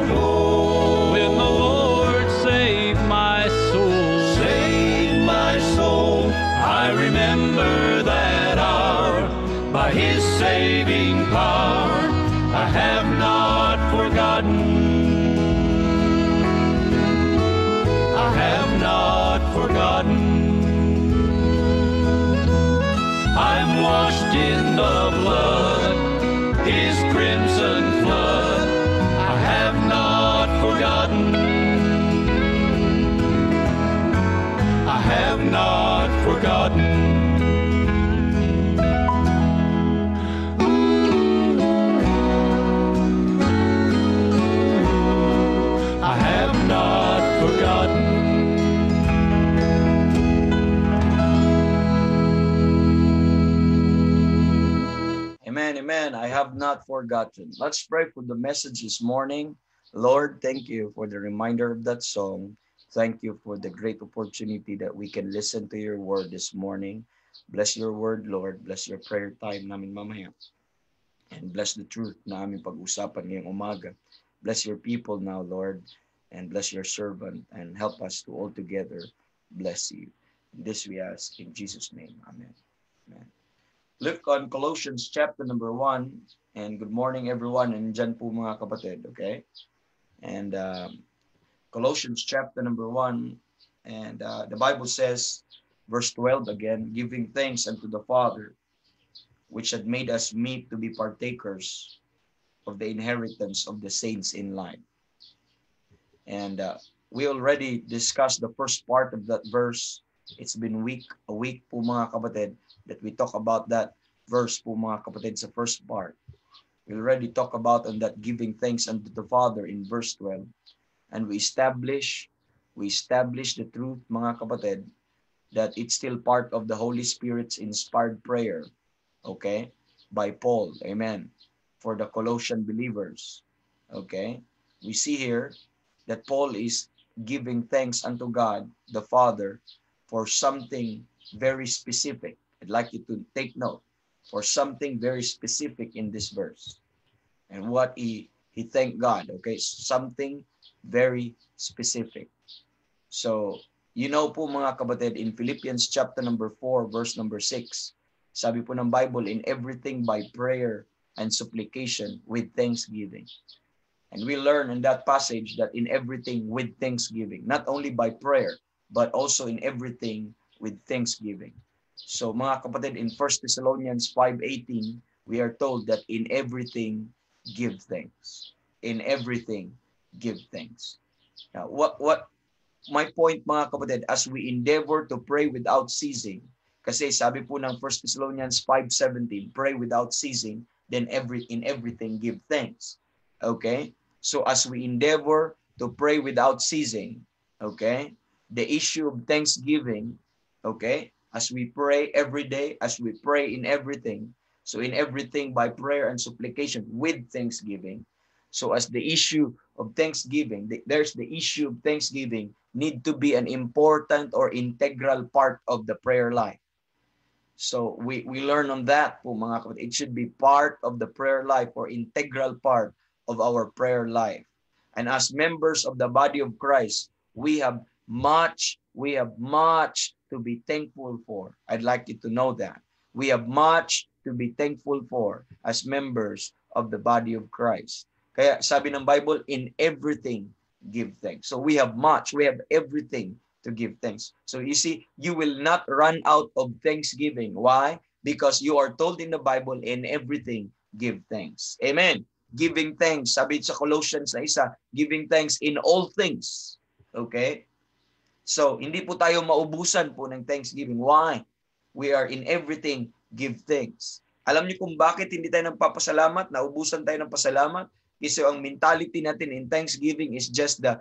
hope, when the Lord saved my soul, I remember that hour. By his saving power, I have not forgotten. I have not forgotten. I'm washed in the blood, his crimson flood. I have not forgotten. I have not forgotten. I have not forgotten. Amen, amen. I have not forgotten. Let's pray for the message this morning. Lord, thank you for the reminder of that song. Thank you for the great opportunity that we can listen to your word this morning. Bless your word, Lord. Bless your prayer time namin mamaya. And bless the truth na aming pag-usapan ngayong umaga. Bless your people now, Lord. And bless your servant. And help us to all together bless you. This we ask in Jesus' name. Amen. Amen. Look on Colossians chapter number 1. And good morning everyone. And dyan po mga kapatid, okay? And Colossians chapter number 1. And the Bible says, verse 12 again, giving thanks unto the Father, which had made us meet to be partakers of the inheritance of the saints in light. And we already discussed the first part of that verse. It's been a week po mga kapatid that we talk about that verse po mga kapatid sa first part. We already talk about on that giving thanks unto the Father in verse 12. And we establish the truth mga kapatid that it's still part of the Holy Spirit's inspired prayer, okay, by Paul, amen, for the Colossian believers, okay. We see here that Paul is giving thanks unto God, the Father, for something very specific. I'd like you to take note, for something very specific in this verse. And what he thanked God, okay, something very specific. So, you know po mga kapatid, in Philippians chapter number 4, verse number 6, sabi po ng Bible, in everything by prayer and supplication with thanksgiving. And we learn in that passage that in everything with thanksgiving, not only by prayer, but also in everything with thanksgiving. So mga kapatid, in 1 Thessalonians 5:18, we are told that in everything, give thanks. In everything, give thanks. Now, what my point mga kapatid, as we endeavor to pray without ceasing, kasi sabi po ng 1 Thessalonians 5:17, pray without ceasing, then in everything give thanks. Okay? So as we endeavor to pray without ceasing, okay, the issue of thanksgiving, okay, as we pray every day, as we pray in everything, so in everything by prayer and supplication with thanksgiving. So as the issue of thanksgiving, there's the issue of thanksgiving need to be an important or integral part of the prayer life. So we learn on that po mga kapatid. It should be part of the prayer life or integral part of our prayer life. And as members of the body of Christ, we have much to be thankful for. I'd like you to know that. We have much to be thankful for as members of the body of Christ. Kaya sabi ng Bible, in everything, give thanks. So we have everything to give thanks. So you see, you will not run out of thanksgiving. Why? Because you are told in the Bible, in everything, give thanks. Amen. Giving thanks. Sabi sa Colossians na isa, giving thanks in all things. Okay? So, hindi po tayo maubusan po ng thanksgiving. Why? We are in everything, give thanks. Alam niyo kung bakit hindi tayo nagpapasalamat, naubusan tayo ng pasalamat? Kasi ang mentality natin in thanksgiving is just the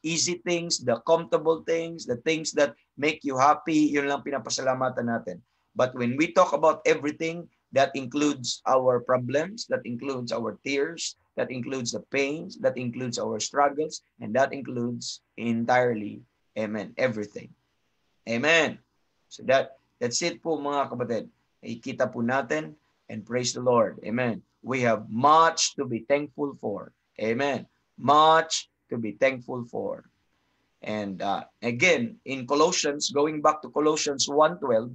easy things, the comfortable things, the things that make you happy, yun lang pinapasalamatan natin. But when we talk about everything, that includes our problems, that includes our tears, that includes the pains, that includes our struggles, and that includes entirely, amen, everything. Amen. So that's it po mga kapatid. Ikita po natin and praise the Lord. Amen. We have much to be thankful for. Amen. Much to be thankful for. And again, in Colossians, going back to Colossians 1:12,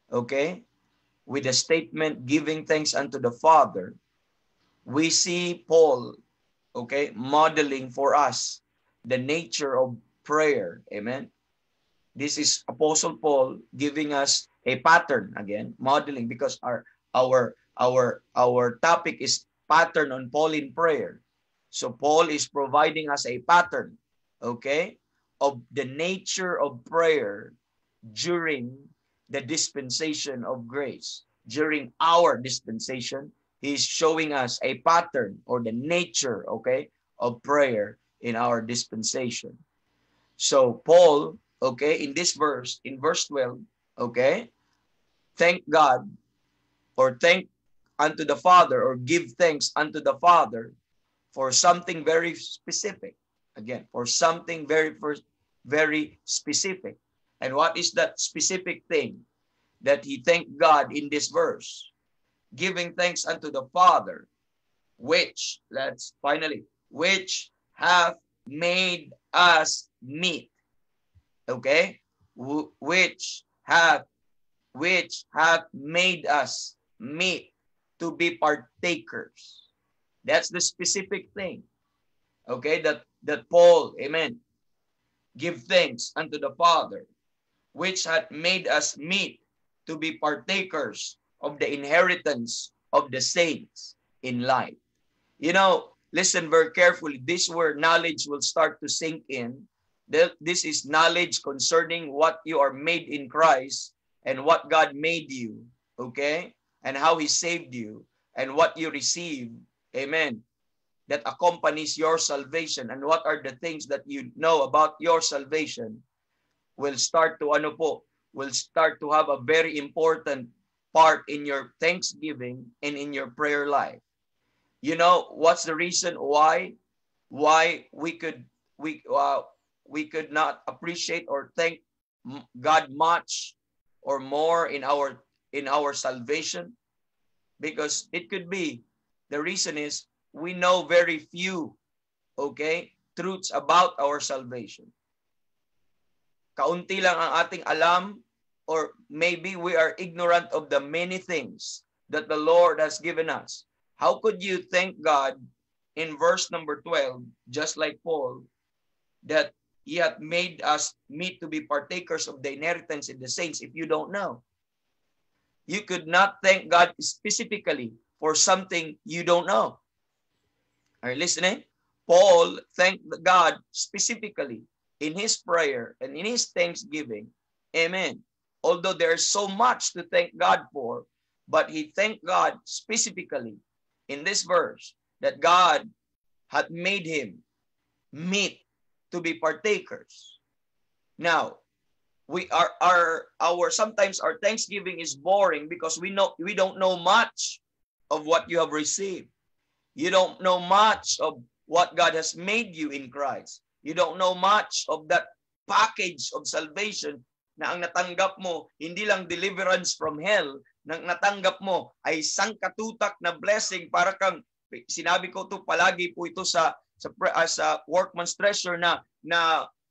okay, with the statement, giving thanks unto the Father, we see Paul, okay, modeling for us the nature of prayer. Amen. This is Apostle Paul giving us a pattern, again, modeling, because our topic is pattern on Pauline prayer. So Paul is providing us a pattern, okay, of the nature of prayer during the dispensation of grace. During our dispensation, he's showing us a pattern or the nature, okay, of prayer in our dispensation. So Paul, okay, in this verse, in verse 12, okay, thank God or thank unto the Father or give thanks unto the Father for something very specific. Again, for something very specific. And what is that specific thing that he thanked God in this verse? Giving thanks unto the Father, which hath made us meet. Okay? Which hath made us meet to be partakers. That's the specific thing. Okay? That Paul, amen, give thanks unto the Father, which hath made us meet to be partakers of the inheritance of the saints in light. You know, listen very carefully. This word knowledge will start to sink in. This is knowledge concerning what you are made in Christ and what God made you, okay? And how He saved you and what you received, amen, that accompanies your salvation, and what are the things that you know about your salvation will start to have a very important part in your thanksgiving and in your prayer life. You know, what's the reason why we could not appreciate or thank God much or more in our salvation? Because it could be, the reason is we know very few, okay, truths about our salvation. Kaunti lang ang ating alam, or maybe we are ignorant of the many things that the Lord has given us. How could you thank God in verse number 12, just like Paul, that He hath made us meet to be partakers of the inheritance in the saints, if you don't know? You could not thank God specifically for something you don't know. Are you listening? Paul thanked God specifically in his prayer and in his thanksgiving. Amen. Although there's so much to thank God for, but he thanked God specifically in this verse that God had made him meet to be partakers. Now, sometimes our thanksgiving is boring because we don't know much of what you have received. You don't know much of what God has made you in Christ. You don't know much of that package of salvation na ang natanggap mo, hindi lang deliverance from hell, nang natanggap mo ay sangkatutak na blessing, para kang, sinabi ko to palagi po ito sa Workman's Treasure na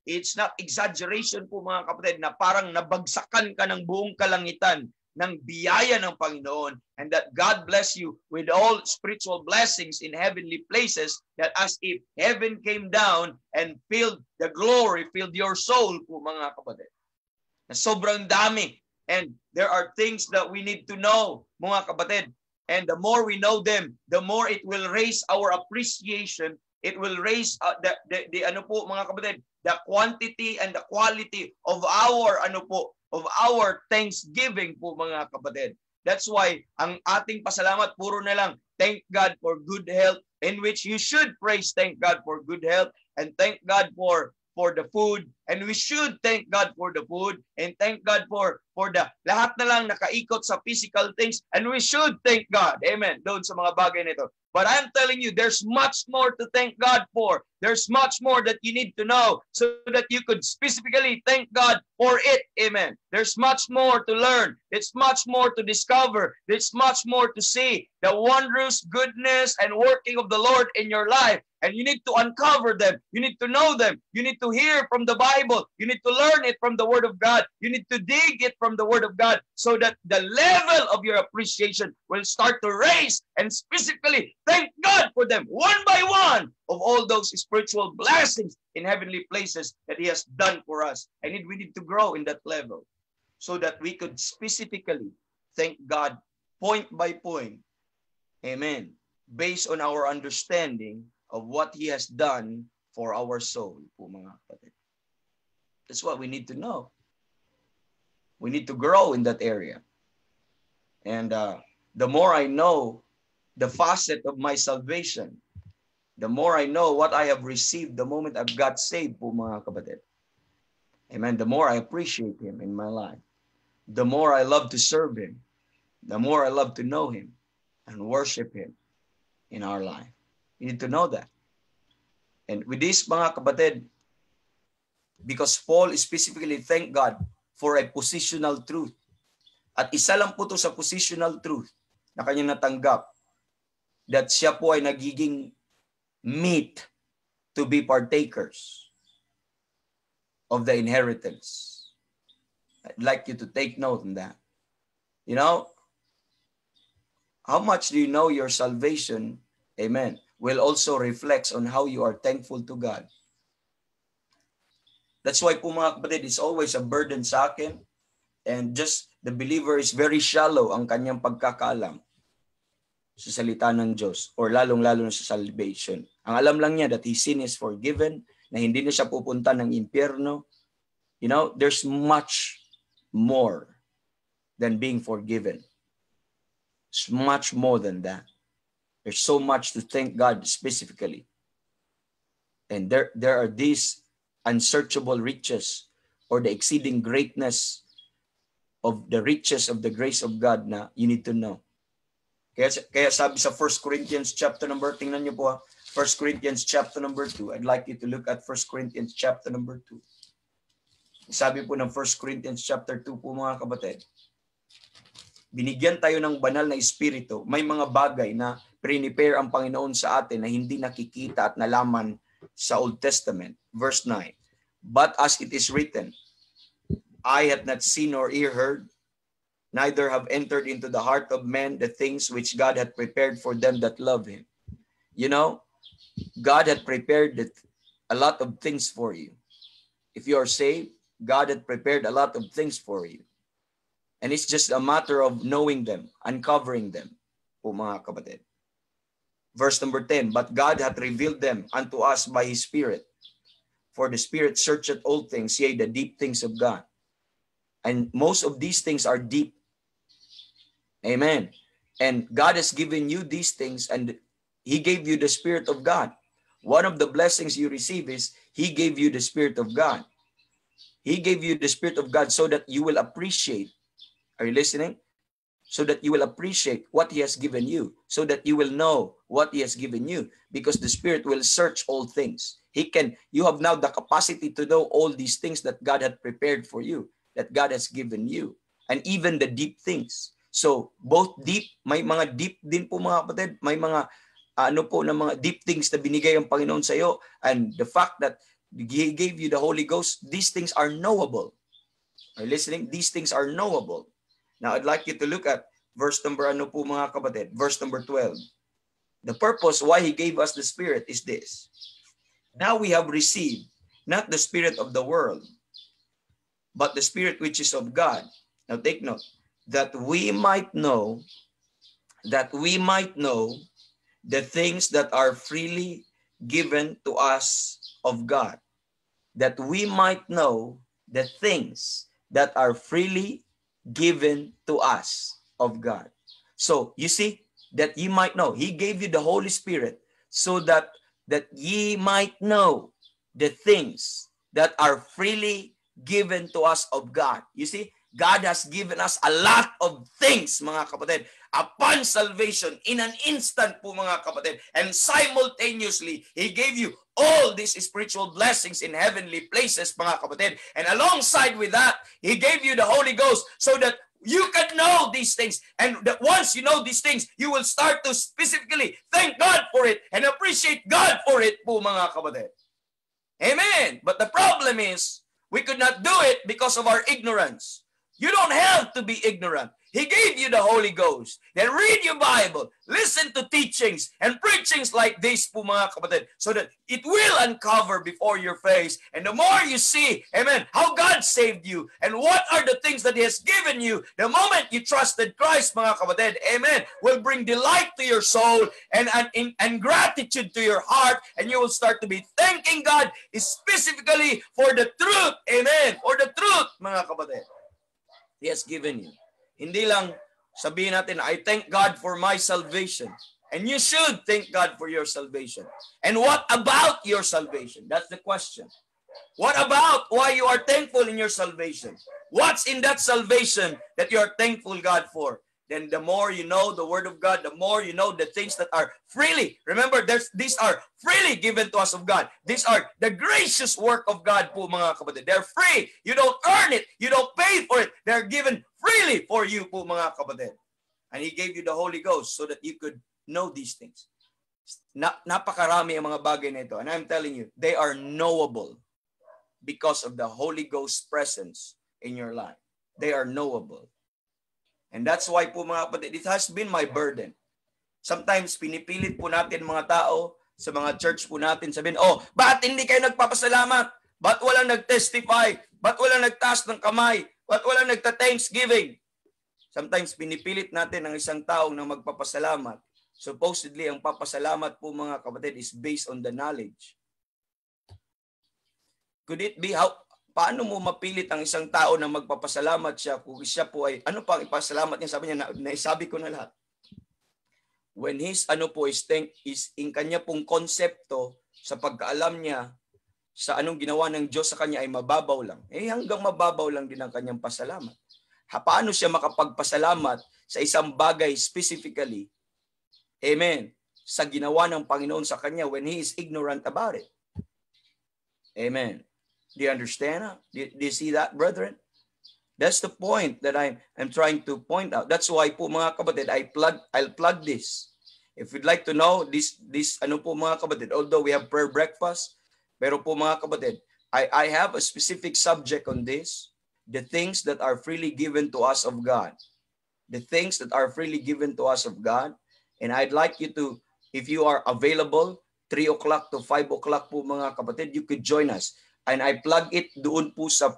it's not exaggeration po mga kapatid, na parang nabagsakan ka ng buong kalangitan ng biyaya ng Panginoon, and that God bless you with all spiritual blessings in heavenly places, that as if heaven came down and filled your soul po mga kapatid. Na sobrang dami. And there are things that we need to know, mga kapatid. And the more we know them, the more it will raise our appreciation It will raise the ano po mga kapatid, the quantity and the quality of our thanksgiving po mga kapatid. That's why ang ating pasalamat puro na lang thank God for good health, in which you should thank God for good health, and thank God for the food, and we should thank God for the food, and thank God for the lahat na lang nakaikot sa physical things, and we should thank God. Amen. Doon sa mga bagay nito. But I'm telling you, there's much more to thank God for. There's much more that you need to know so that you could specifically thank God for it. Amen. There's much more to learn. There's much more to discover. There's much more to see. The wondrous goodness and working of the Lord in your life. And you need to uncover them. You need to know them. You need to hear from the Bible. You need to learn it from the Word of God. You need to dig it from the Word of God so that the level of your appreciation will start to raise, and specifically thank God for them one by one of all those spiritual blessings in heavenly places that He has done for us. And we need to grow in that level so that we could specifically thank God point by point. Amen. Based on our understanding of what He has done for our soul po mga kapatid. That's what we need to know. We need to grow in that area. And the more I know the facet of my salvation, the more I know what I have received the moment I've got saved po mga kapatid. Amen. The more I appreciate Him in my life. The more I love to serve Him. The more I love to know Him and worship Him in our life. You need to know that. And with this, mga kapatid, because Paul specifically thank God for a positional truth. At isa lang po to sa positional truth na kanyang natanggap, that siya po ay nagiging meet to be partakers of the inheritance. I'd like you to take note on that. You know, how much do you know your salvation? Amen. Will also reflects on how you are thankful to God. That's why po mga kapatid, it's always a burden sa akin, and just the believer is very shallow ang kanyang pagkakaalam sa salita ng Diyos, or lalong-lalo na sa salvation. Ang alam lang niya that his sin is forgiven, na hindi na siya pupunta ng impyerno. You know, there's much more than being forgiven. It's much more than that. There's so much to thank God specifically. And there are these unsearchable riches, or the exceeding greatness of the riches of the grace of God na you need to know. Kaya sabi sa 1 Corinthians chapter number, tingnan niyo po 1 Corinthians chapter number 2. I'd like you to look at 1 Corinthians chapter number 2. Sabi po ng 1 Corinthians chapter 2 po mga kapatid, binigyan tayo ng banal na espiritu. May mga bagay na prepare ang Panginoon sa atin na hindi nakikita at nalaman sa Old Testament. Verse 9, but as it is written, eye hath not seen nor ear heard, neither have entered into the heart of man the things which God hath prepared for them that love Him. You know, God had prepared a lot of things for you. If you are saved, God had prepared a lot of things for you. And it's just a matter of knowing them, uncovering them, po mga kapatid. Verse number 10, but God hath revealed them unto us by His Spirit. For the Spirit searcheth all things, yea, the deep things of God. And most of these things are deep. Amen. And God has given you these things, and He gave you the Spirit of God. One of the blessings you receive is He gave you the Spirit of God. He gave you the Spirit of God so that you will appreciate. Are you listening? So that you will appreciate what He has given you, so that you will know what He has given you, because the Spirit will search all things. You have now the capacity to know all these things that God had prepared for you, that God has given you, and even the deep things. So both deep, may mga deep din po mga kapatid, may mga mga deep things na binigay ang Panginoon sa iyo, and the fact that He gave you the Holy Ghost, these things are knowable. Are you listening? These things are knowable. Now, I'd like you to look at verse number, mga kapatid, verse number 12. The purpose why He gave us the Spirit is this. Now we have received not the spirit of the world, but the Spirit which is of God. Now take note, that we might know the things that are freely given to us of God, that we might know the things that are freely given to us of God. So, you see, that ye might know. He gave you the Holy Spirit so that ye might know the things that are freely given to us of God. You see, God has given us a lot of things, mga kapatid, upon salvation, in an instant po, mga kapatid. And simultaneously, He gave you all these spiritual blessings in heavenly places, mga kapatid. And alongside with that, He gave you the Holy Ghost so that you can know these things. And that once you know these things, you will start to specifically thank God for it and appreciate God for it po, mga kapatid. Amen. But the problem is, we could not do it because of our ignorance. You don't have to be ignorant. He gave you the Holy Ghost. Then read your Bible, listen to teachings and preachings like this po, mga kapatid, so that it will uncover before your face. And the more you see, amen, how God saved you and what are the things that He has given you, the moment you trusted Christ, mga kapatid, amen, will bring delight to your soul and gratitude to your heart, and you will start to be thanking God specifically for the truth, amen, for the truth, mga kapatid, He has given you. Hindi lang sabihin natin, I thank God for my salvation. And you should thank God for your salvation. And what about your salvation? That's the question. What about why you are thankful in your salvation? What's in that salvation that you are thankful God for? Then the more you know the Word of God, the more you know the things that are freely. Remember, these are freely given to us of God. These are the gracious work of God po, mga kapatid. They're free. You don't earn it. You don't pay for it. They're given freely for you po, mga kapatid. And He gave you the Holy Ghost so that you could know these things. Napakarami ang mga bagay na ito. And I'm telling you, they are knowable because of the Holy Ghost presence in your life. They are knowable. And that's why po, mga kapatid, it has been my burden. Sometimes pinipilit po natin mga tao sa mga church po natin, sabihin, oh, bakit hindi kayo nagpapasalamat? Ba't walang nag-testify? Ba't walang nagtaas ng kamay? Ba't walang nagta-thanksgiving? Sometimes pinipilit natin ang isang taong na magpapasalamat. Supposedly, ang papasalamat po, mga kapatid, is based on the knowledge. Could it be paano mo mapilit ang isang tao na magpapasalamat siya kung siya po ay, ano pang ipasalamat niya? Sabi niya, naisabi ko na lahat. When his, is in kanya pong konsepto sa pagkaalam niya sa anong ginawa ng Diyos sa kanya ay mababaw lang. Hanggang mababaw lang din ang kanyang pasalamat. Paano siya makapagpasalamat sa isang bagay specifically, amen, sa ginawa ng Panginoon sa kanya when he is ignorant about it? Amen. Do you understand? Do you see that, brethren? That's the point that I'm trying to point out. That's why po, mga kapatid, I'll plug this. If you'd like to know this ano po, mga kapatid, although we have prayer breakfast, pero po, mga kapatid, I have a specific subject on this, the things that are freely given to us of God. The things that are freely given to us of God. And I'd like you to, if you are available, 3 o'clock to 5 o'clock po, mga kapatid, you could join us. And I plug it doon po sa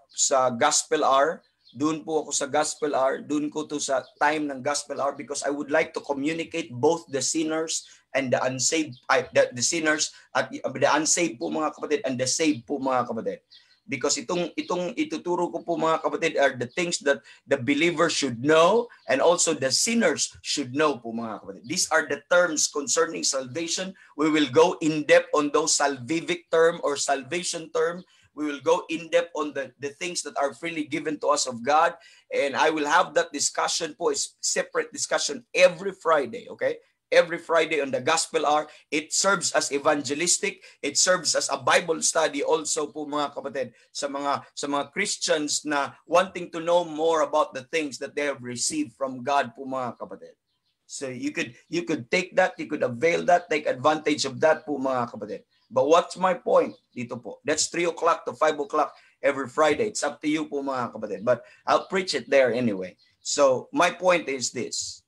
Gospel Hour. Doon po ako sa Gospel Hour. Doon ko to sa time ng Gospel Hour because I would like to communicate both the sinners and the unsaved, the sinners at the unsaved po, mga kapatid, and the saved po, mga kapatid. Because itong ituturo ko po, mga kapatid, are the things that the believer should know and also the sinners should know po, mga kapatid. These are the terms concerning salvation. We will go in depth on those salvific term or salvation term. We will go in depth on the things that are freely given to us of God. And I will have that discussion po, a separate discussion every Friday, okay? Every Friday on the Gospel Hour. It serves as evangelistic. It serves as a Bible study also po, mga kapatid, sa mga Christians na wanting to know more about the things that they have received from God po, mga kapatid. So you could take that, you could avail that, take advantage of that po, mga kapatid. But what's my point dito po? That's 3 o'clock to 5 o'clock every Friday. It's up to you po, mga kapatid. But I'll preach it there anyway. So my point is this.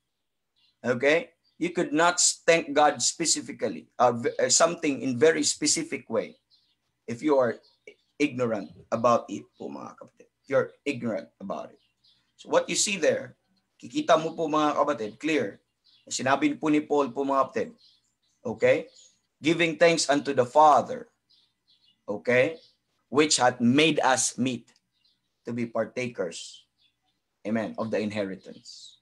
Okay? You could not thank God specifically, something in very specific way, if you are ignorant about it po, mga kapatid. If you're ignorant about it. So what you see there, kikita mo po, mga kapatid, clear. Sinabi po ni Paul po, mga kapatid. Okay? giving thanks unto the Father, okay, which hath made us meet to be partakers, amen, of the inheritance.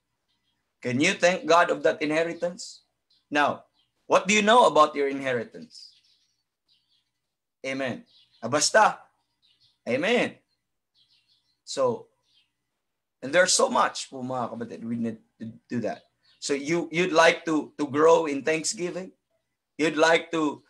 Can you thank God of that inheritance? Now, what do you know about your inheritance? Amen. Basta. Amen. So, and there's so much po mga kapatid, we need to do that. So you'd like to grow in thanksgiving? You'd like to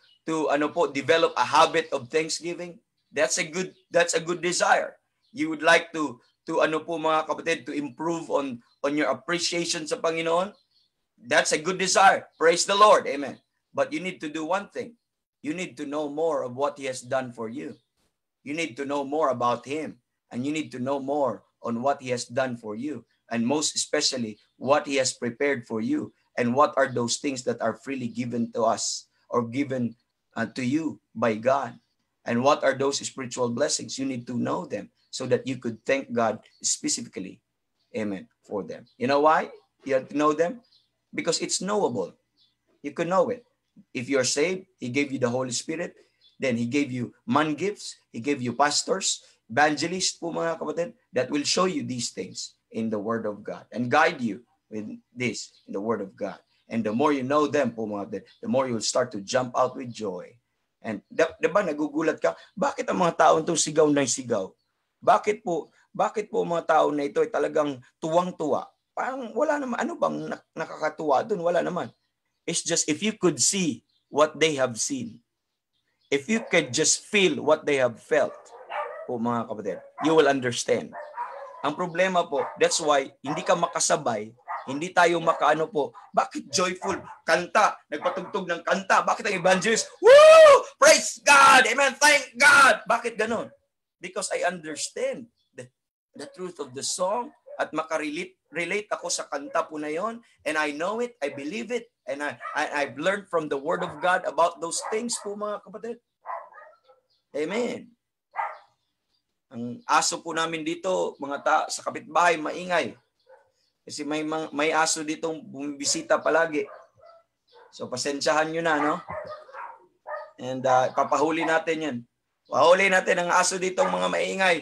develop a habit of thanksgiving? That's a good desire. You would like to mga kapatid, to improve on your appreciation sa Panginoon? That's a good desire. Praise the Lord. Amen. But you need to do one thing. You need to know more of what He has done for you. You need to know more about Him. And you need to know more on what He has done for you. And most especially, what He has prepared for you. And what are those things that are freely given to us or given to you by God. And what are those spiritual blessings? You need to know them so that you could thank God specifically, amen, for them. You know why you have to know them? Because it's knowable. You can know it. If you're saved, He gave you the Holy Spirit. Then He gave you man gifts. He gave you pastors, evangelists po mga kapatid, that will show you these things in the Word of God and guide you with this in the Word of God. And the more you know them po mga kapatid, the more you will start to jump out with joy. And diba nagugulat ka, bakit ang mga taon itong sigaw na sigaw? Bakit po mga tao na ito ay talagang tuwang-tuwa? Parang wala naman, ano bang nakakatuwa doon? Wala naman. It's just if you could see what they have seen, if you could just feel what they have felt, po mga kapatid, you will understand. Ang problema po, that's why hindi ka makasabay, hindi tayo makaano po. Bakit joyful? Kanta, nagpatugtog ng kanta. Bakit ang evangelist? Woo! Praise God! Amen! Thank God! Bakit ganon? Because I understand the truth of the song at makarelate ako sa kanta po na yon, and I know it, I believe it, and I've learned from the Word of God about those things po mga kapatid. Amen. Ang aso po namin dito, sa kapitbahay, maingay. Kasi may aso ditong bumibisita palagi. So pasensyahan nyo na, no? And papahuli natin yan. Pahuli natin ang aso ditong mga maingay.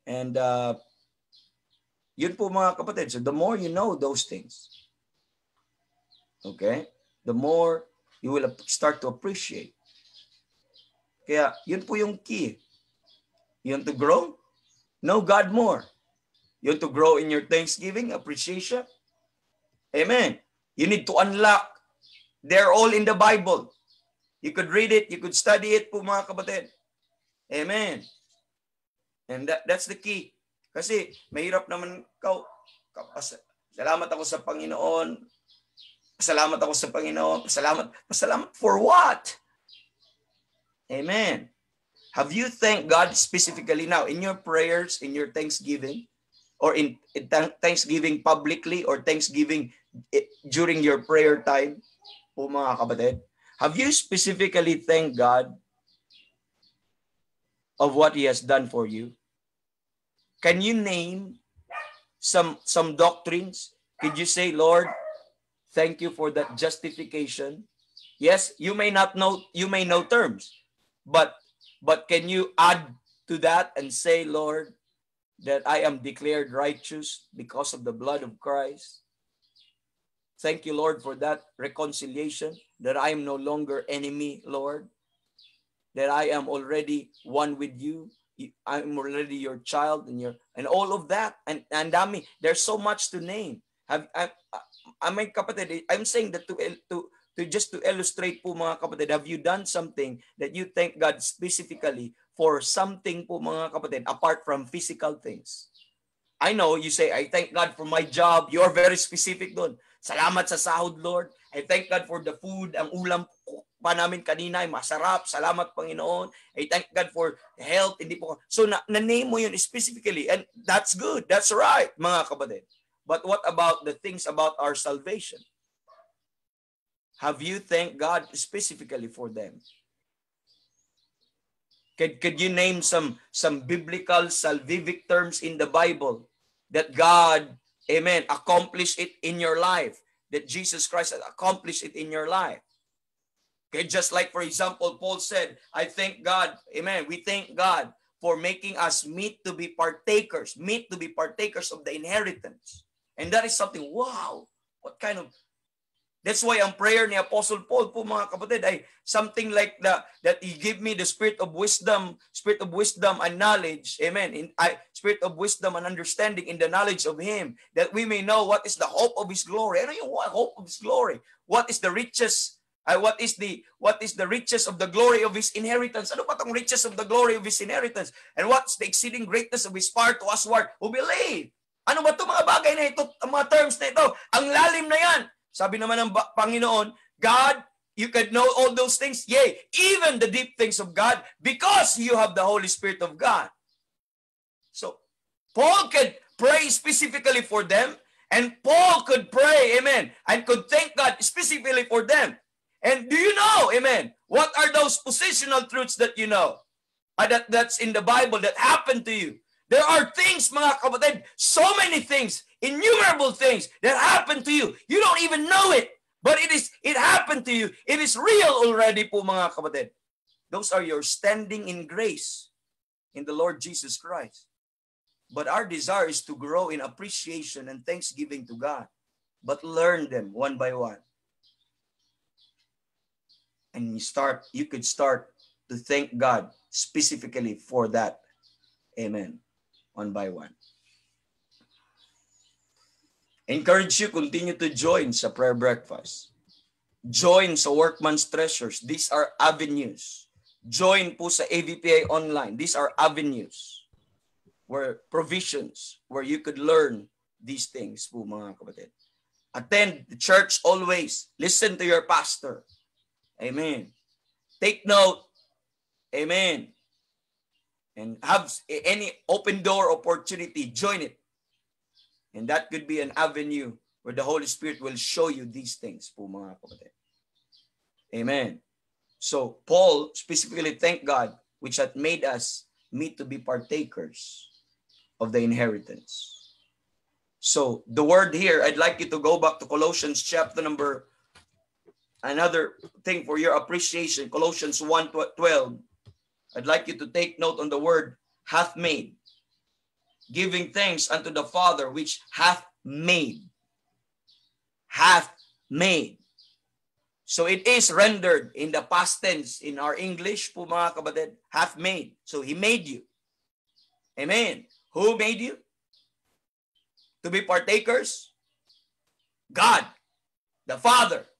And yun po mga kapatid. So the more you know those things, okay, the more you will start to appreciate. Kaya yun po yung key. You want to grow? Know God more. You want to grow in your thanksgiving, appreciation? Amen. You need to unlock. They're all in the Bible. You could read it. You could study it po mga kapatid. Amen. And that's the key. Kasi mahirap naman salamat ako sa Panginoon. Salamat ako sa Panginoon. Salamat for what? Amen. Have you thanked God specifically now in your prayers, in your thanksgiving, or in thanksgiving publicly, or thanksgiving during your prayer time? Po mga kapatid, have you specifically thanked God of what He has done for you? Can you name some doctrines? Could you say, Lord, thank you for that justification? Yes, you may know terms, but can you add to that and say, Lord, that I am declared righteous because of the blood of Christ? Thank you, Lord, for that reconciliation, that I am no longer enemy, Lord, that I am already one with you. I'm already your child, and all of that. And dami, there's so much to name. I'm saying that to just to illustrate po mga kapatid, have you done something that you thank God specifically for something po mga kapatid apart from physical things? I know you say, I thank God for my job. You're very specific doon. Salamat sa sahod, Lord. I thank God for the food. Ang ulam pa namin kanina ay masarap. Salamat, Panginoon. I thank God for health. Hindi po. So na-name mo yun specifically, and that's good. That's right, mga kapatid. But what about the things about our salvation? Have you thanked God specifically for them? Could you name some biblical salvific terms in the Bible that God, amen, accomplished it in your life? that Jesus Christ has accomplished it in your life. Okay, just like, for example, Paul said, I thank God, amen, we thank God for making us meet to be partakers of the inheritance. And that is something, wow, what kind of, that's why ang prayer ni Apostle Paul po mga kapatid ay something like that He give me the spirit of wisdom and knowledge, amen, spirit of wisdom and understanding in the knowledge of Him, that we may know what is the hope of His glory. Ano yung hope of His glory? What is the riches? What is the riches of the glory of His inheritance? Ano pa tong riches of the glory of His inheritance? And what's the exceeding greatness of His power to usward who believe? Ano ba itong mga bagay na ito, ang mga terms na ito? Ang lalim na yan. Sabi naman ng Panginoon, God, you can know all those things, yea, even the deep things of God, because you have the Holy Spirit of God. So, Paul could pray specifically for them, and Paul could pray, amen, and could thank God specifically for them. And do you know, amen, what are those positional truths that you know? That's in the Bible that happened to you. There are things, mga kapatid, so many things, innumerable things that happen to you. You don't even know it, but it happened to you. It is real already po, mga kapatid. Those are your standing in grace in the Lord Jesus Christ. But our desire is to grow in appreciation and thanksgiving to God, but learn them one by one. And you could start to thank God specifically for that. Amen. One by one. Encourage you, continue to join sa prayer breakfast. Join sa Workman's Treasures. These are avenues. Join po sa AVPA online. These are avenues where provisions, where you could learn these things po, mga kapatid. Attend the church always. Listen to your pastor. Amen. Take note. Amen. And have any open door opportunity, join it. And that could be an avenue where the Holy Spirit will show you these things po, mga kapatid. Amen. So, Paul specifically thanked God, which had made us meet to be partakers of the inheritance. So, the word here, I'd like you to go back to Colossians chapter number, another thing for your appreciation, Colossians 1:12. I'd like you to take note on the word hath made, giving thanks unto the Father which hath made. Hath made. So it is rendered in the past tense in our English po, mga kapatid, hath made. So He made you. Amen. Who made you? To be partakers? God, the Father,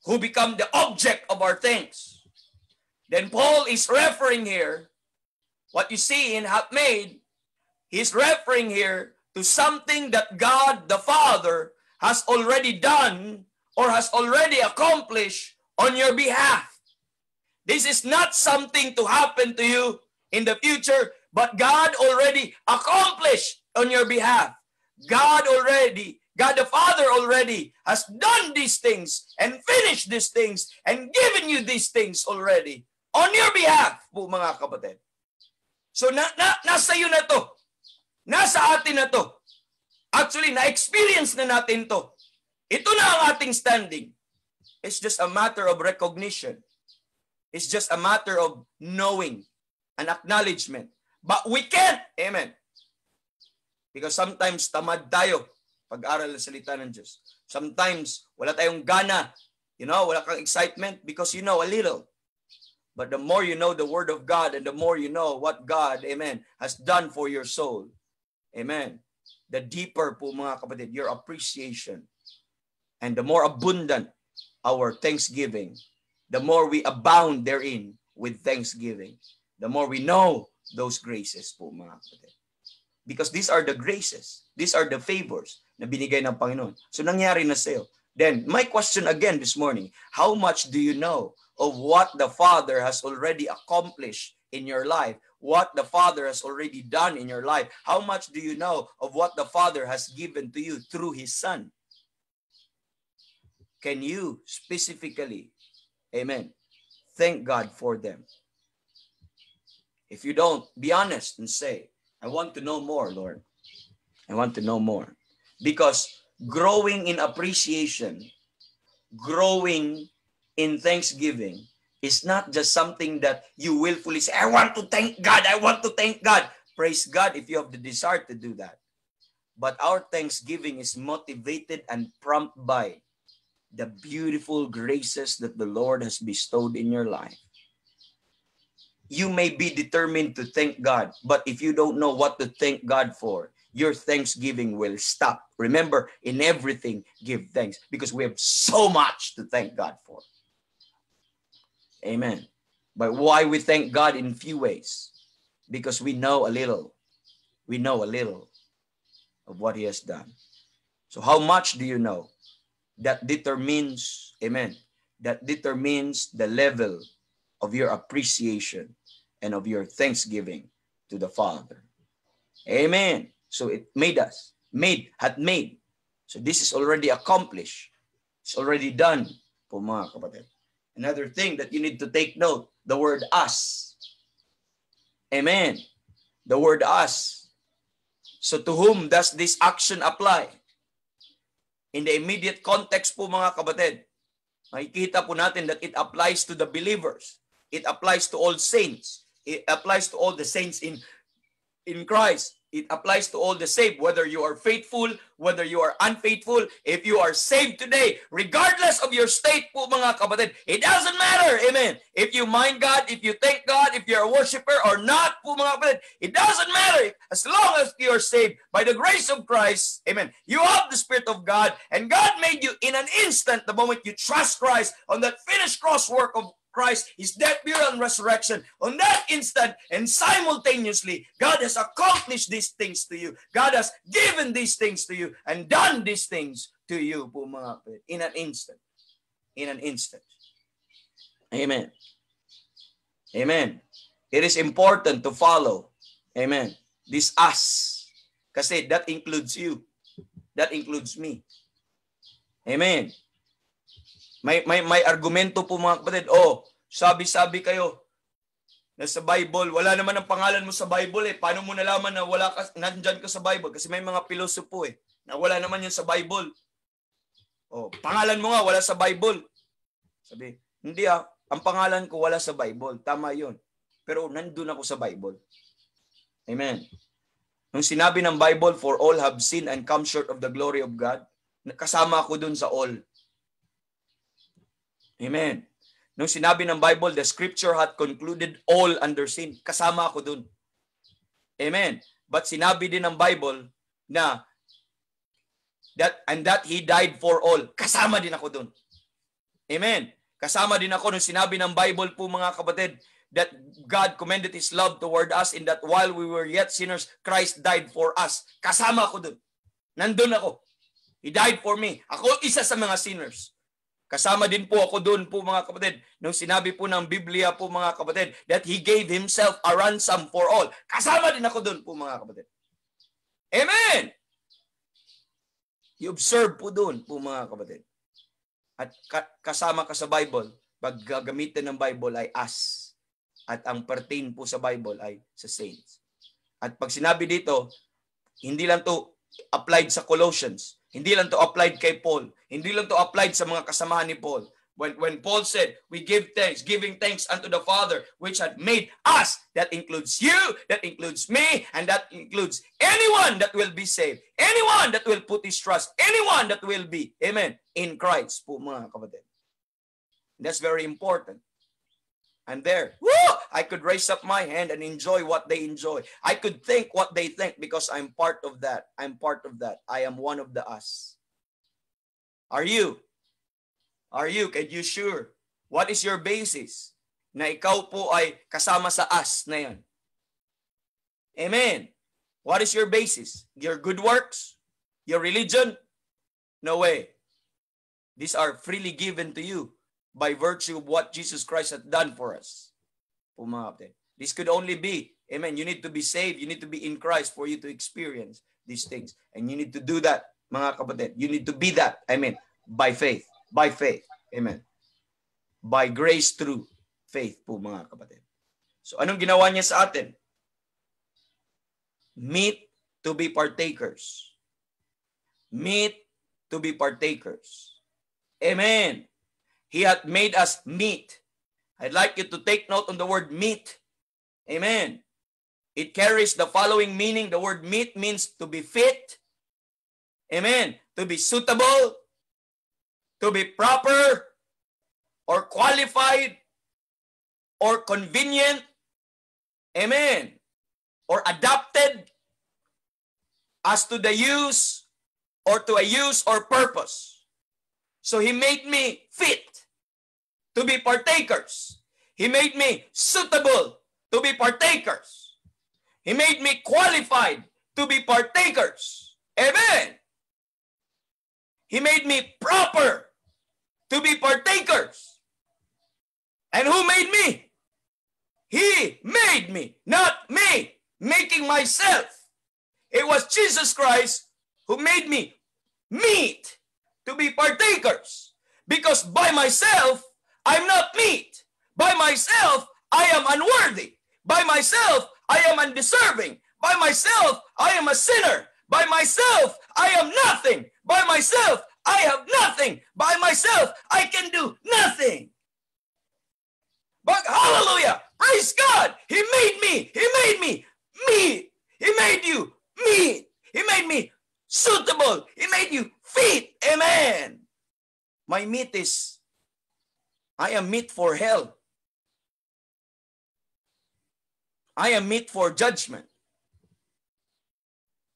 who become the object of our thanks. Then Paul is referring here, what you see in hath made, he's referring here to something that God the Father has already done or has already accomplished on your behalf. This is not something to happen to you in the future, but God already accomplished on your behalf. God the Father already has done these things and finished these things and given you these things already. On your behalf po, mga kapatid. So, nasa iyo na to. Nasa atin na to. Actually, na-experience na natin to. Ito na ang ating standing. It's just a matter of recognition. It's just a matter of knowing, an acknowledgement. But we can't. Amen. Because sometimes tamad tayo pag-aral ng salita ng Diyos. Sometimes wala tayong gana. Wala kang excitement because you know a little. But the more you know the Word of God and the more you know what God, amen, has done for your soul, amen, the deeper po, mga kapatid, your appreciation and the more abundant our thanksgiving, the more we abound therein with thanksgiving, the more we know those graces po, mga kapatid. Because these are the graces, these are the favors na binigay ng Panginoon. So nangyari na sa'yo. Then, my question again this morning, how much do you know of what the Father has already accomplished in your life? What the Father has already done in your life? How much do you know of what the Father has given to you through His Son? Can you specifically, amen, thank God for them? If you don't, be honest and say, I want to know more, Lord. I want to know more. Because growing in appreciation, growing in thanksgiving is not just something that you willfully say, I want to thank God, I want to thank God. Praise God if you have the desire to do that. But our thanksgiving is motivated and prompted by the beautiful graces that the Lord has bestowed in your life. You may be determined to thank God, but if you don't know what to thank God for, your thanksgiving will stop. Remember, in everything, give thanks, because we have so much to thank God for. Amen. But why we thank God in few ways? Because we know a little. We know a little of what He has done. So how much do you know? That determines, amen, that determines the level of your appreciation and of your thanksgiving to the Father. Amen. So it had made. So this is already accomplished. It's already done po mga kapatid. Another thing that you need to take note, the word us. Amen. The word us. So to whom does this action apply? In the immediate context po mga kapatid, makikita po natin that it applies to the believers. It applies to all saints. It applies to all the saints in Christ. It applies to all the saved, whether you are faithful, whether you are unfaithful. If you are saved today, regardless of your state po mga kapatid, it doesn't matter. Amen. If you mind God, if you thank God, if you're a worshiper or not po mga kapatid, it doesn't matter. As long as you are saved by the grace of Christ, amen, you have the Spirit of God, and God made you in an instant the moment you trust Christ on that finished cross work of Christ, His death, burial, and resurrection. On that instant and simultaneously, God has accomplished these things to you. God has given these things to you and done these things to you po mga kapatid, in an instant. In an instant. Amen. Amen. It is important to follow. Amen. This us. Kasi that includes you. That includes me. Amen. May argumento po mga kapatid, sabi-sabi kayo na sa Bible, wala naman ang pangalan mo sa Bible eh. Paano mo nalaman na nandyan ka sa Bible? Kasi may mga pilosopo na wala naman yan sa Bible. Pangalan mo nga, wala sa Bible. Sabi, hindi ang pangalan ko wala sa Bible. Tama yun. Pero nandun ako sa Bible. Amen. Nung sinabi ng Bible, for all have sinned and come short of the glory of God, kasama ako dun sa all. Amen. Nung sinabi ng Bible, the scripture hath concluded all under sin. Kasama ako dun. Amen. But sinabi din ng Bible na that He died for all. Kasama din ako dun. Amen. Kasama din ako nung sinabi ng Bible po mga kapatid that God commended His love toward us in that while we were yet sinners, Christ died for us. Kasama ako dun. Nandun ako. He died for me. Ako isa sa mga sinners. Kasama din po ako doon po mga kapatid. Nung sinabi po ng Biblia po mga kapatid that He gave Himself a ransom for all. Kasama din ako doon po mga kapatid. Amen! You observe po doon po mga kapatid. At kasama ka sa Bible, pag gagamitin ng Bible ay us. At ang pertain po sa Bible ay sa saints. At pag sinabi dito, hindi lang to applied sa Colossians. Hindi lang to applied kay Paul. Hindi lang to applied sa mga kasamahan ni Paul. When Paul said, we give thanks, giving thanks unto the Father, which had made us, that includes you, that includes me, and that includes anyone that will be saved, anyone that will put his trust, anyone that will be, amen, in Christ po mga kapatid. That's very important. And there, I could raise up my hand and enjoy what they enjoy. I could think what they think because I'm part of that. I'm part of that. I am one of the us. Are you? Are you? Can you sure? What is your basis? Na ikaw po ay kasama sa us na yan. Amen. What is your basis? Your good works? Your religion? No way. These are freely given to you by virtue of what Jesus Christ has done for us. This could only be, amen, you need to be saved, you need to be in Christ for you to experience these things. And you need to do that, mga kapatid. You need to be that, amen, by faith. By faith, amen. By grace through faith po, mga kapatid. So anong ginawa niya sa atin? Meet to be partakers. Meet to be partakers. Amen. He hath made us meet. I'd like you to take note on the word meet. Amen. It carries the following meaning. The word meet means to be fit. Amen. To be suitable, to be proper, or qualified, or convenient. Amen. Or adapted as to the use or to a use or purpose. So he made me fit to be partakers. He made me suitable to be partakers. He made me qualified to be partakers. Amen. He made me proper to be partakers. And who made me? He made me, not me, making myself. It was Jesus Christ who made me meet to be partakers. Because by myself, I'm not meet. By myself, I am unworthy. By myself, I am undeserving. By myself, I am a sinner. By myself, I am nothing. By myself, I have nothing. By myself, I can do nothing. But hallelujah, praise God. He made me. He made me meet. He made you meet. He made me suitable. He made you fit. Amen. My meat is, I am meat for hell. I am meat for judgment.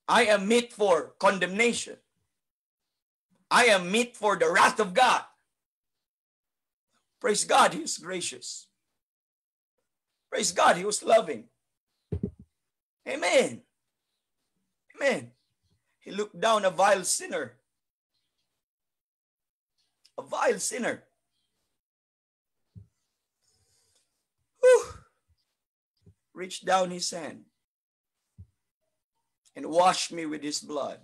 I am meat for condemnation. I am meat for the wrath of God. Praise God, He is gracious. Praise God, He was loving. Amen. Amen. He looked down a vile sinner. A vile sinner. Whew. Reached down His hand and washed me with His blood.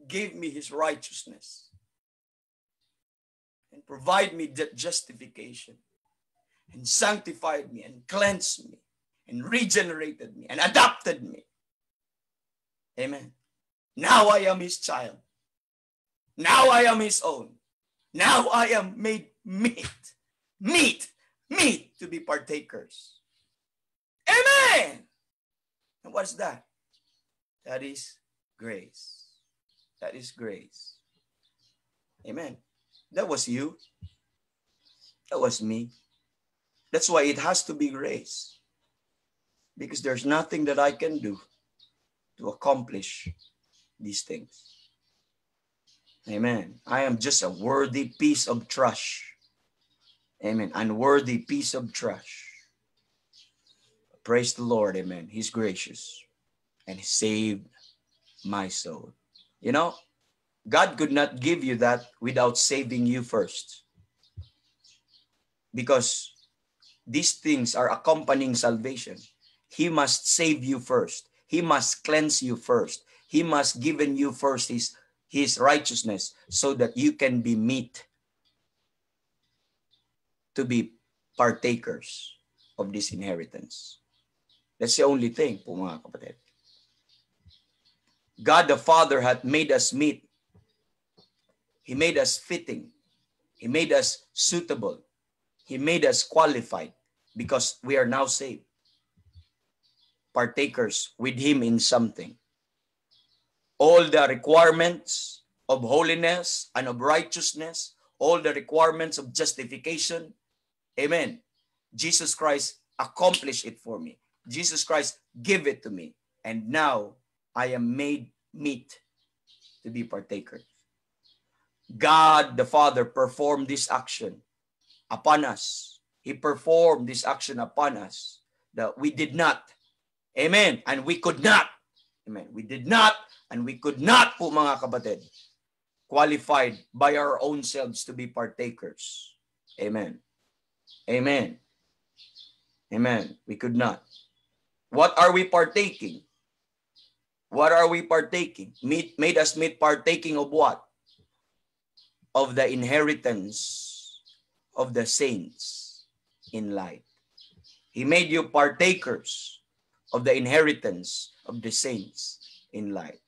Gave me His righteousness. And provide me that justification. And sanctified me and cleansed me. And regenerated me and adopted me. Amen. Now I am His child. Now I am His own. Now I am made meat to be partakers. Amen. And what's that? That is grace. That is grace. Amen. That was you. That was me. That's why it has to be grace. Because there's nothing that I can do to accomplish these things. Amen. I am just a worthy piece of trash. Amen. Unworthy piece of trash. Praise the Lord. Amen. He's gracious. And He saved my soul. You know, God could not give you that without saving you first. Because these things are accompanying salvation. He must save you first. He must cleanse you first. He must give you first His righteousness so that you can be meet to be partakers of this inheritance. That's the only thing po mga kapatid. God the Father hath made us meet. He made us fitting. He made us suitable. He made us qualified because we are now saved. Partakers with Him in something. All the requirements of holiness and of righteousness, all the requirements of justification, amen. Jesus Christ accomplished it for me. Jesus Christ gave it to me. And now I am made meet to be partaker. God the Father performed this action upon us. He performed this action upon us that we did not. Amen. And we could not. Amen. We did not and we could not po mga kapatid qualified by our own selves to be partakers. Amen. Amen. Amen. We could not. What are we partaking? What are we partaking? Made us meet partaking of what? Of the inheritance of the saints in light. He made you partakers of the inheritance of the saints in light.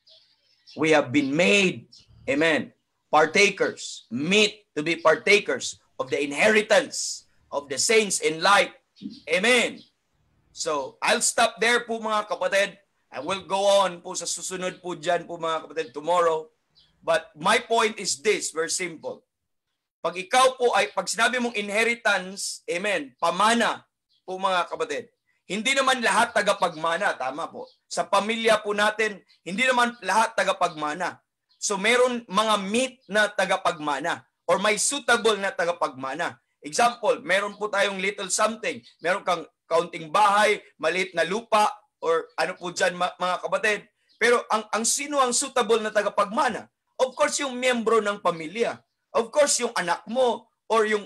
We have been made, amen, partakers, meet to be partakers of the inheritance of the saints in light. Amen. So, I'll stop there po mga kapatid. I will go on po sa susunod po dyan po mga kapatid tomorrow. But my point is this, very simple. Pag ikaw po ay, pag sinabi mong inheritance, amen, pamana po mga kapatid. Hindi naman lahat tagapagmana, tama po. Sa pamilya po natin, hindi naman lahat tagapagmana. So meron mga meet na tagapagmana or may suitable na tagapagmana. Example, meron po tayong little something. Meron kang kaunting bahay, maliit na lupa, or ano po dyan mga kapatid. Pero ang sino ang suitable na tagapagmana? Of course, yung miyembro ng pamilya. Of course, yung anak mo, or yung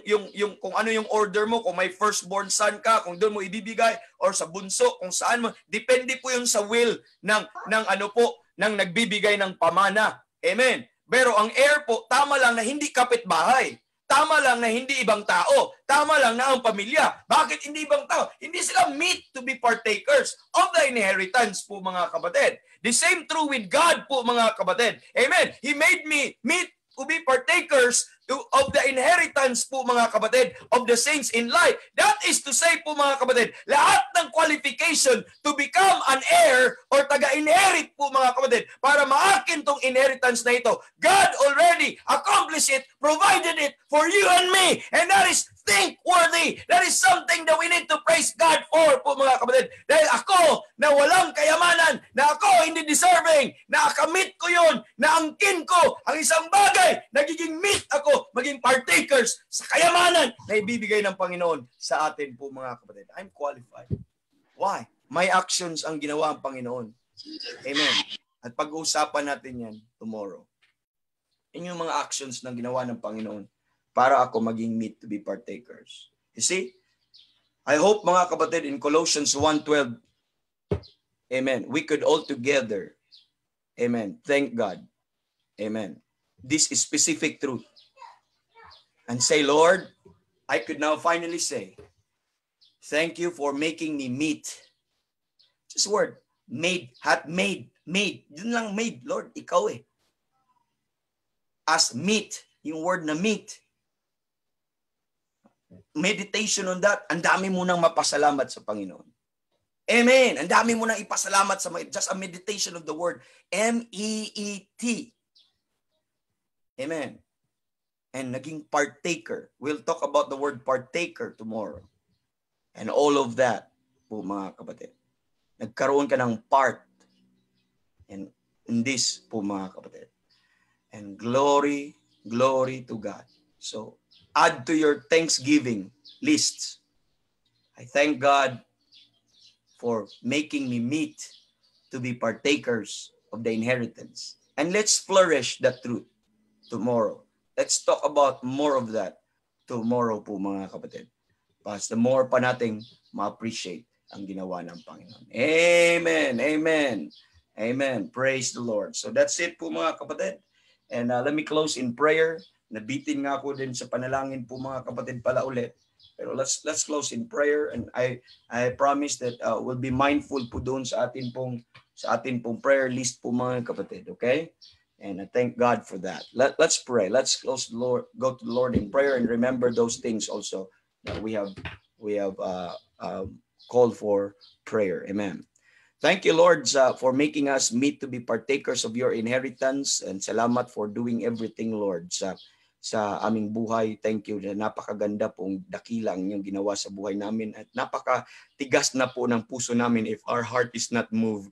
kung ano yung order mo, kung may firstborn son ka, kung doon mo ibibigay, or sa bunso, kung saan mo, depende po yung sa will ng ano po, ng nagbibigay ng pamana. Amen. Pero ang heir po, tama lang na hindi kapitbahay. Tama lang na hindi ibang tao. Tama lang na ang pamilya. Bakit hindi ibang tao? Hindi sila meet to be partakers of the inheritance po mga kapatid. The same true with God po mga kapatid. Amen. He made me meet to be partakers of the inheritance po mga kapatid of the saints in light. That is to say po mga kapatid, lahat ng qualification to become an heir or taga-inherit po mga kapatid para maakin tong inheritance na ito, God already accomplished it, provided it for you and me. And that is thankworthy. That is something that we need to praise God for po mga kapatid. Dahil ako na walang kayamanan, na ako hindi deserving, na akamit ko yun, na angkin ko ang isang bagay, nagiging meet ako, maging partakers sa kayamanan na ibibigay ng Panginoon sa atin po mga kapatid. I'm qualified. Why? My actions ang ginawa ng Panginoon. Amen. At pag-uusapan natin yan tomorrow. Yan yung mga actions na ginawa ng Panginoon para ako maging meet to be partakers. You see? I hope mga kapatid in Colossians 1:12, amen, we could all together, amen, thank God, amen, this is specific truth. And say, Lord, I could now finally say, thank you for making me meet. Just word, made, hath made. Yun lang made, Lord, ikaw eh. As meet, yung word na meet. Meditation on that, ang dami mo nang mapasalamat sa Panginoon. Amen. Ang dami mo nang ipasalamat sa just a meditation of the word. M-E-E-T. Amen. And naging partaker. We'll talk about the word partaker tomorrow. And all of that po mga kapatid. Nagkaroon ka ng part in this po mga kapatid. And glory to God. So, add to your Thanksgiving lists. I thank God for making me meet to be partakers of the inheritance. And let's flourish that truth tomorrow. Let's talk about more of that tomorrow po mga kapatid. Pas the more pa nating ma-appreciate ang ginawa ng Panginoon. Amen. Amen. Amen. Praise the Lord. So that's it po mga kapatid. And let me close in prayer. Nabitin nga ako din sa panalangin po mga kapatid pala ulit. Pero let's close in prayer, and I promise that we'll be mindful po doon sa atin pong prayer list po mga kapatid, okay? And I thank God for that. Let's pray. Let's close the Lord, go to the Lord in prayer, and remember those things also that we have called for prayer. Amen. Thank you, Lord, for making us meet to be partakers of your inheritance, and salamat for doing everything, Lord, sa aming buhay. Thank you. Napakaganda pong dakilang yung ginawa sa buhay namin, at napakatigas na po ng puso namin if our heart is not moved.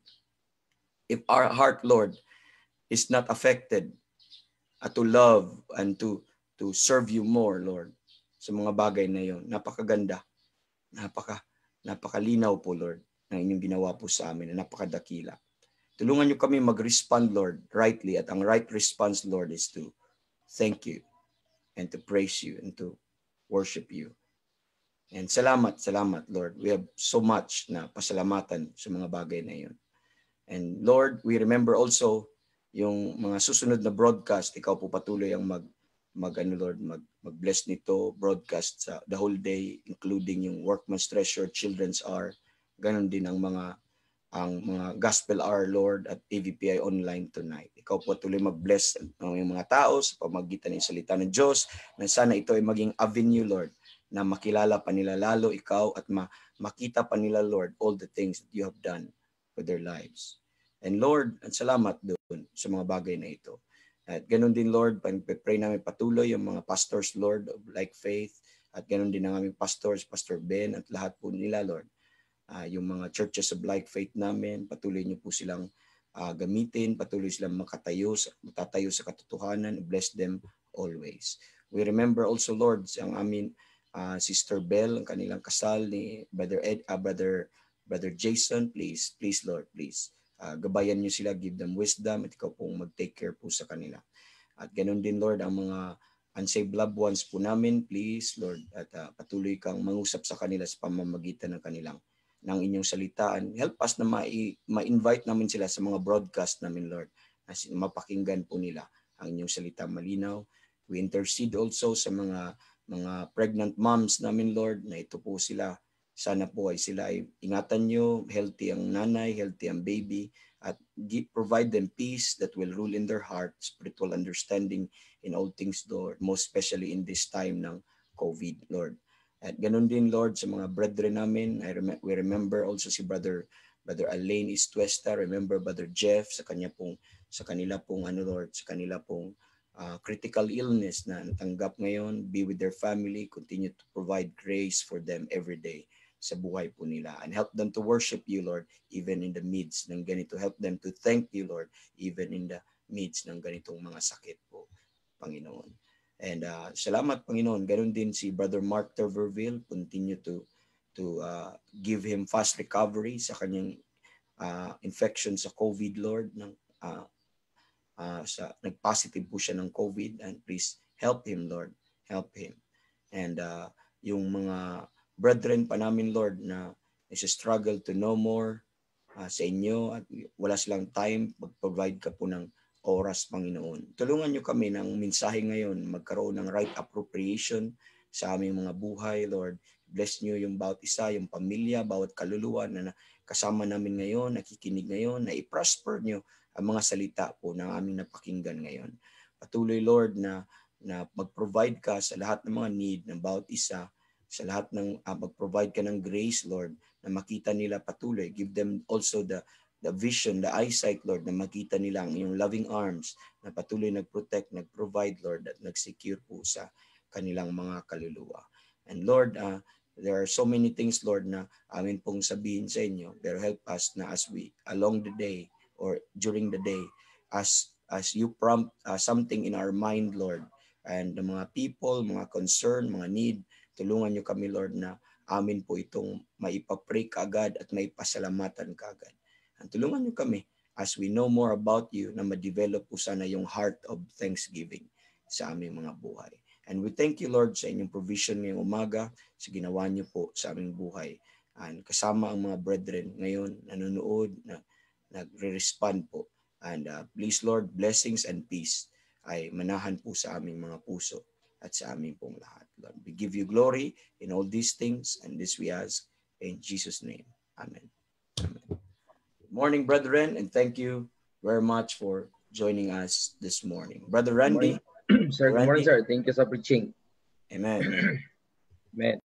If our heart, Lord, is not affected to love and to serve you more, Lord, sa mga bagay na yon. Napakaganda. Napakalinaw po, Lord, ng inyong ginawa po sa amin. Napakadakila. Tulungan niyo kami mag-respond, Lord, rightly. At ang right response, Lord, is to thank you and to praise you and to worship you. And salamat, Lord. We have so much na pasalamatan sa mga bagay na yun. And Lord, we remember also yung mga susunod na broadcast. Ikaw po patuloy ang mag-bless nito, broadcast sa the whole day, including yung Workman's Treasure, Children's Hour. Ganon din ang mga ang mga gospel hour, Lord, at AVPI online tonight. Ikaw po tuloy mag-bless ang mga tao sa pamagitan ng salita ng Diyos, na sana ito ay maging avenue, Lord, na makilala pa nila lalo ikaw at makita pa nila, Lord, all the things that you have done with their lives. And Lord, at salamat doon sa mga bagay na ito. At ganun din, Lord, pag-pray namin patuloy yung mga pastors, Lord, of Like Faith, at ganun din ang aming pastors, Pastor Ben, at lahat po nila, Lord. Yung mga churches of Like Faith namin, patuloy niyo po silang gamitin, patuloy silang matatayo sa katotohanan, bless them always. We remember also, Lord, ang amin Sister Bell, ang kanilang kasal ni Brother Jason, please Lord, please. Gabayan niyo sila, give them wisdom, at ikaw pong mag-take care po sa kanila. At ganoon din, Lord, ang mga unsaved loved ones po namin, please, Lord, at patuloy kang mangusap sa kanila sa pamamagitan ng inyong salitaan. Help us na ma-invite namin sila sa mga broadcast namin, Lord, na mapakinggan po nila ang inyong salita malinaw. We intercede also sa mga pregnant moms namin, Lord, na ito po sila. Sana po ay sila ay ingatan nyo, healthy ang nanay, healthy ang baby, at provide them peace that will rule in their heart, spiritual understanding in all things, Lord, most especially in this time ng COVID, Lord. At ganun din, Lord, sa mga brethren namin, we remember also si Brother Alain Istuesta, remember Brother Jeff sa kanila pong Lord, sa kanila pong critical illness na natanggap ngayon. Be with their family, continue to provide grace for them every day sa buhay po nila, and help them to worship you, Lord, even in the midst ng ganito. Help them to thank you, Lord, even in the midst ng ganitong mga sakit po, Panginoon. And salamat, Panginoon. Ganon din si Brother Mark Terverville. Continue to give him fast recovery sa kanyang infection sa COVID, Lord. Nag-positive po siya ng COVID, and please help him, Lord. Help him. And yung mga brethren pa namin, Lord, na struggle to know more sa inyo at wala silang time, mag-provide ka po ng oras, Panginoon. Tulungan niyo kami ng mensahe ngayon, magkaroon ng right appropriation sa aming mga buhay, Lord. Bless niyo yung bawat isa, yung pamilya, bawat kaluluwa na kasama namin ngayon, nakikinig ngayon, na i-prosper niyo ang mga salita po ng aming napakinggan ngayon. Patuloy, Lord, na mag-provide ka sa lahat ng mga need ng bawat isa, sa lahat ng mag-provide ka ng grace, Lord, na makita nila patuloy. Give them also the vision, the eyesight, Lord, na makita nila ang iyong loving arms na patuloy nag-protect, nag-provide, Lord, at nag-secure po sa kanilang mga kaluluwa. And Lord, there are so many things, Lord, na amin pong sabihin sa inyo, pero help us na as we, along the day or during the day, as you prompt something in our mind, Lord, and the mga people, mga concern, mga need, tulungan niyo kami, Lord, na amin po itong maipapray kaagad at maipasalamatan kaagad. And tulungan niyo kami as we know more about you na ma-develop po sana yung heart of thanksgiving sa aming mga buhay. And we thank you, Lord, sa inyong provision ngayong umaga, sa ginawa niyo po sa aming buhay. And kasama ang mga brethren ngayon, nanonood, na nagre-respond po. And please, Lord, blessings and peace ay manahan po sa aming mga puso at sa aming pong lahat. Lord, we give you glory in all these things, and this we ask in Jesus' name. Amen. Amen. Good morning, brethren, and thank you very much for joining us this morning. Brother Randy. Sir, good morning, sir. Thank you for preaching. Amen. Amen.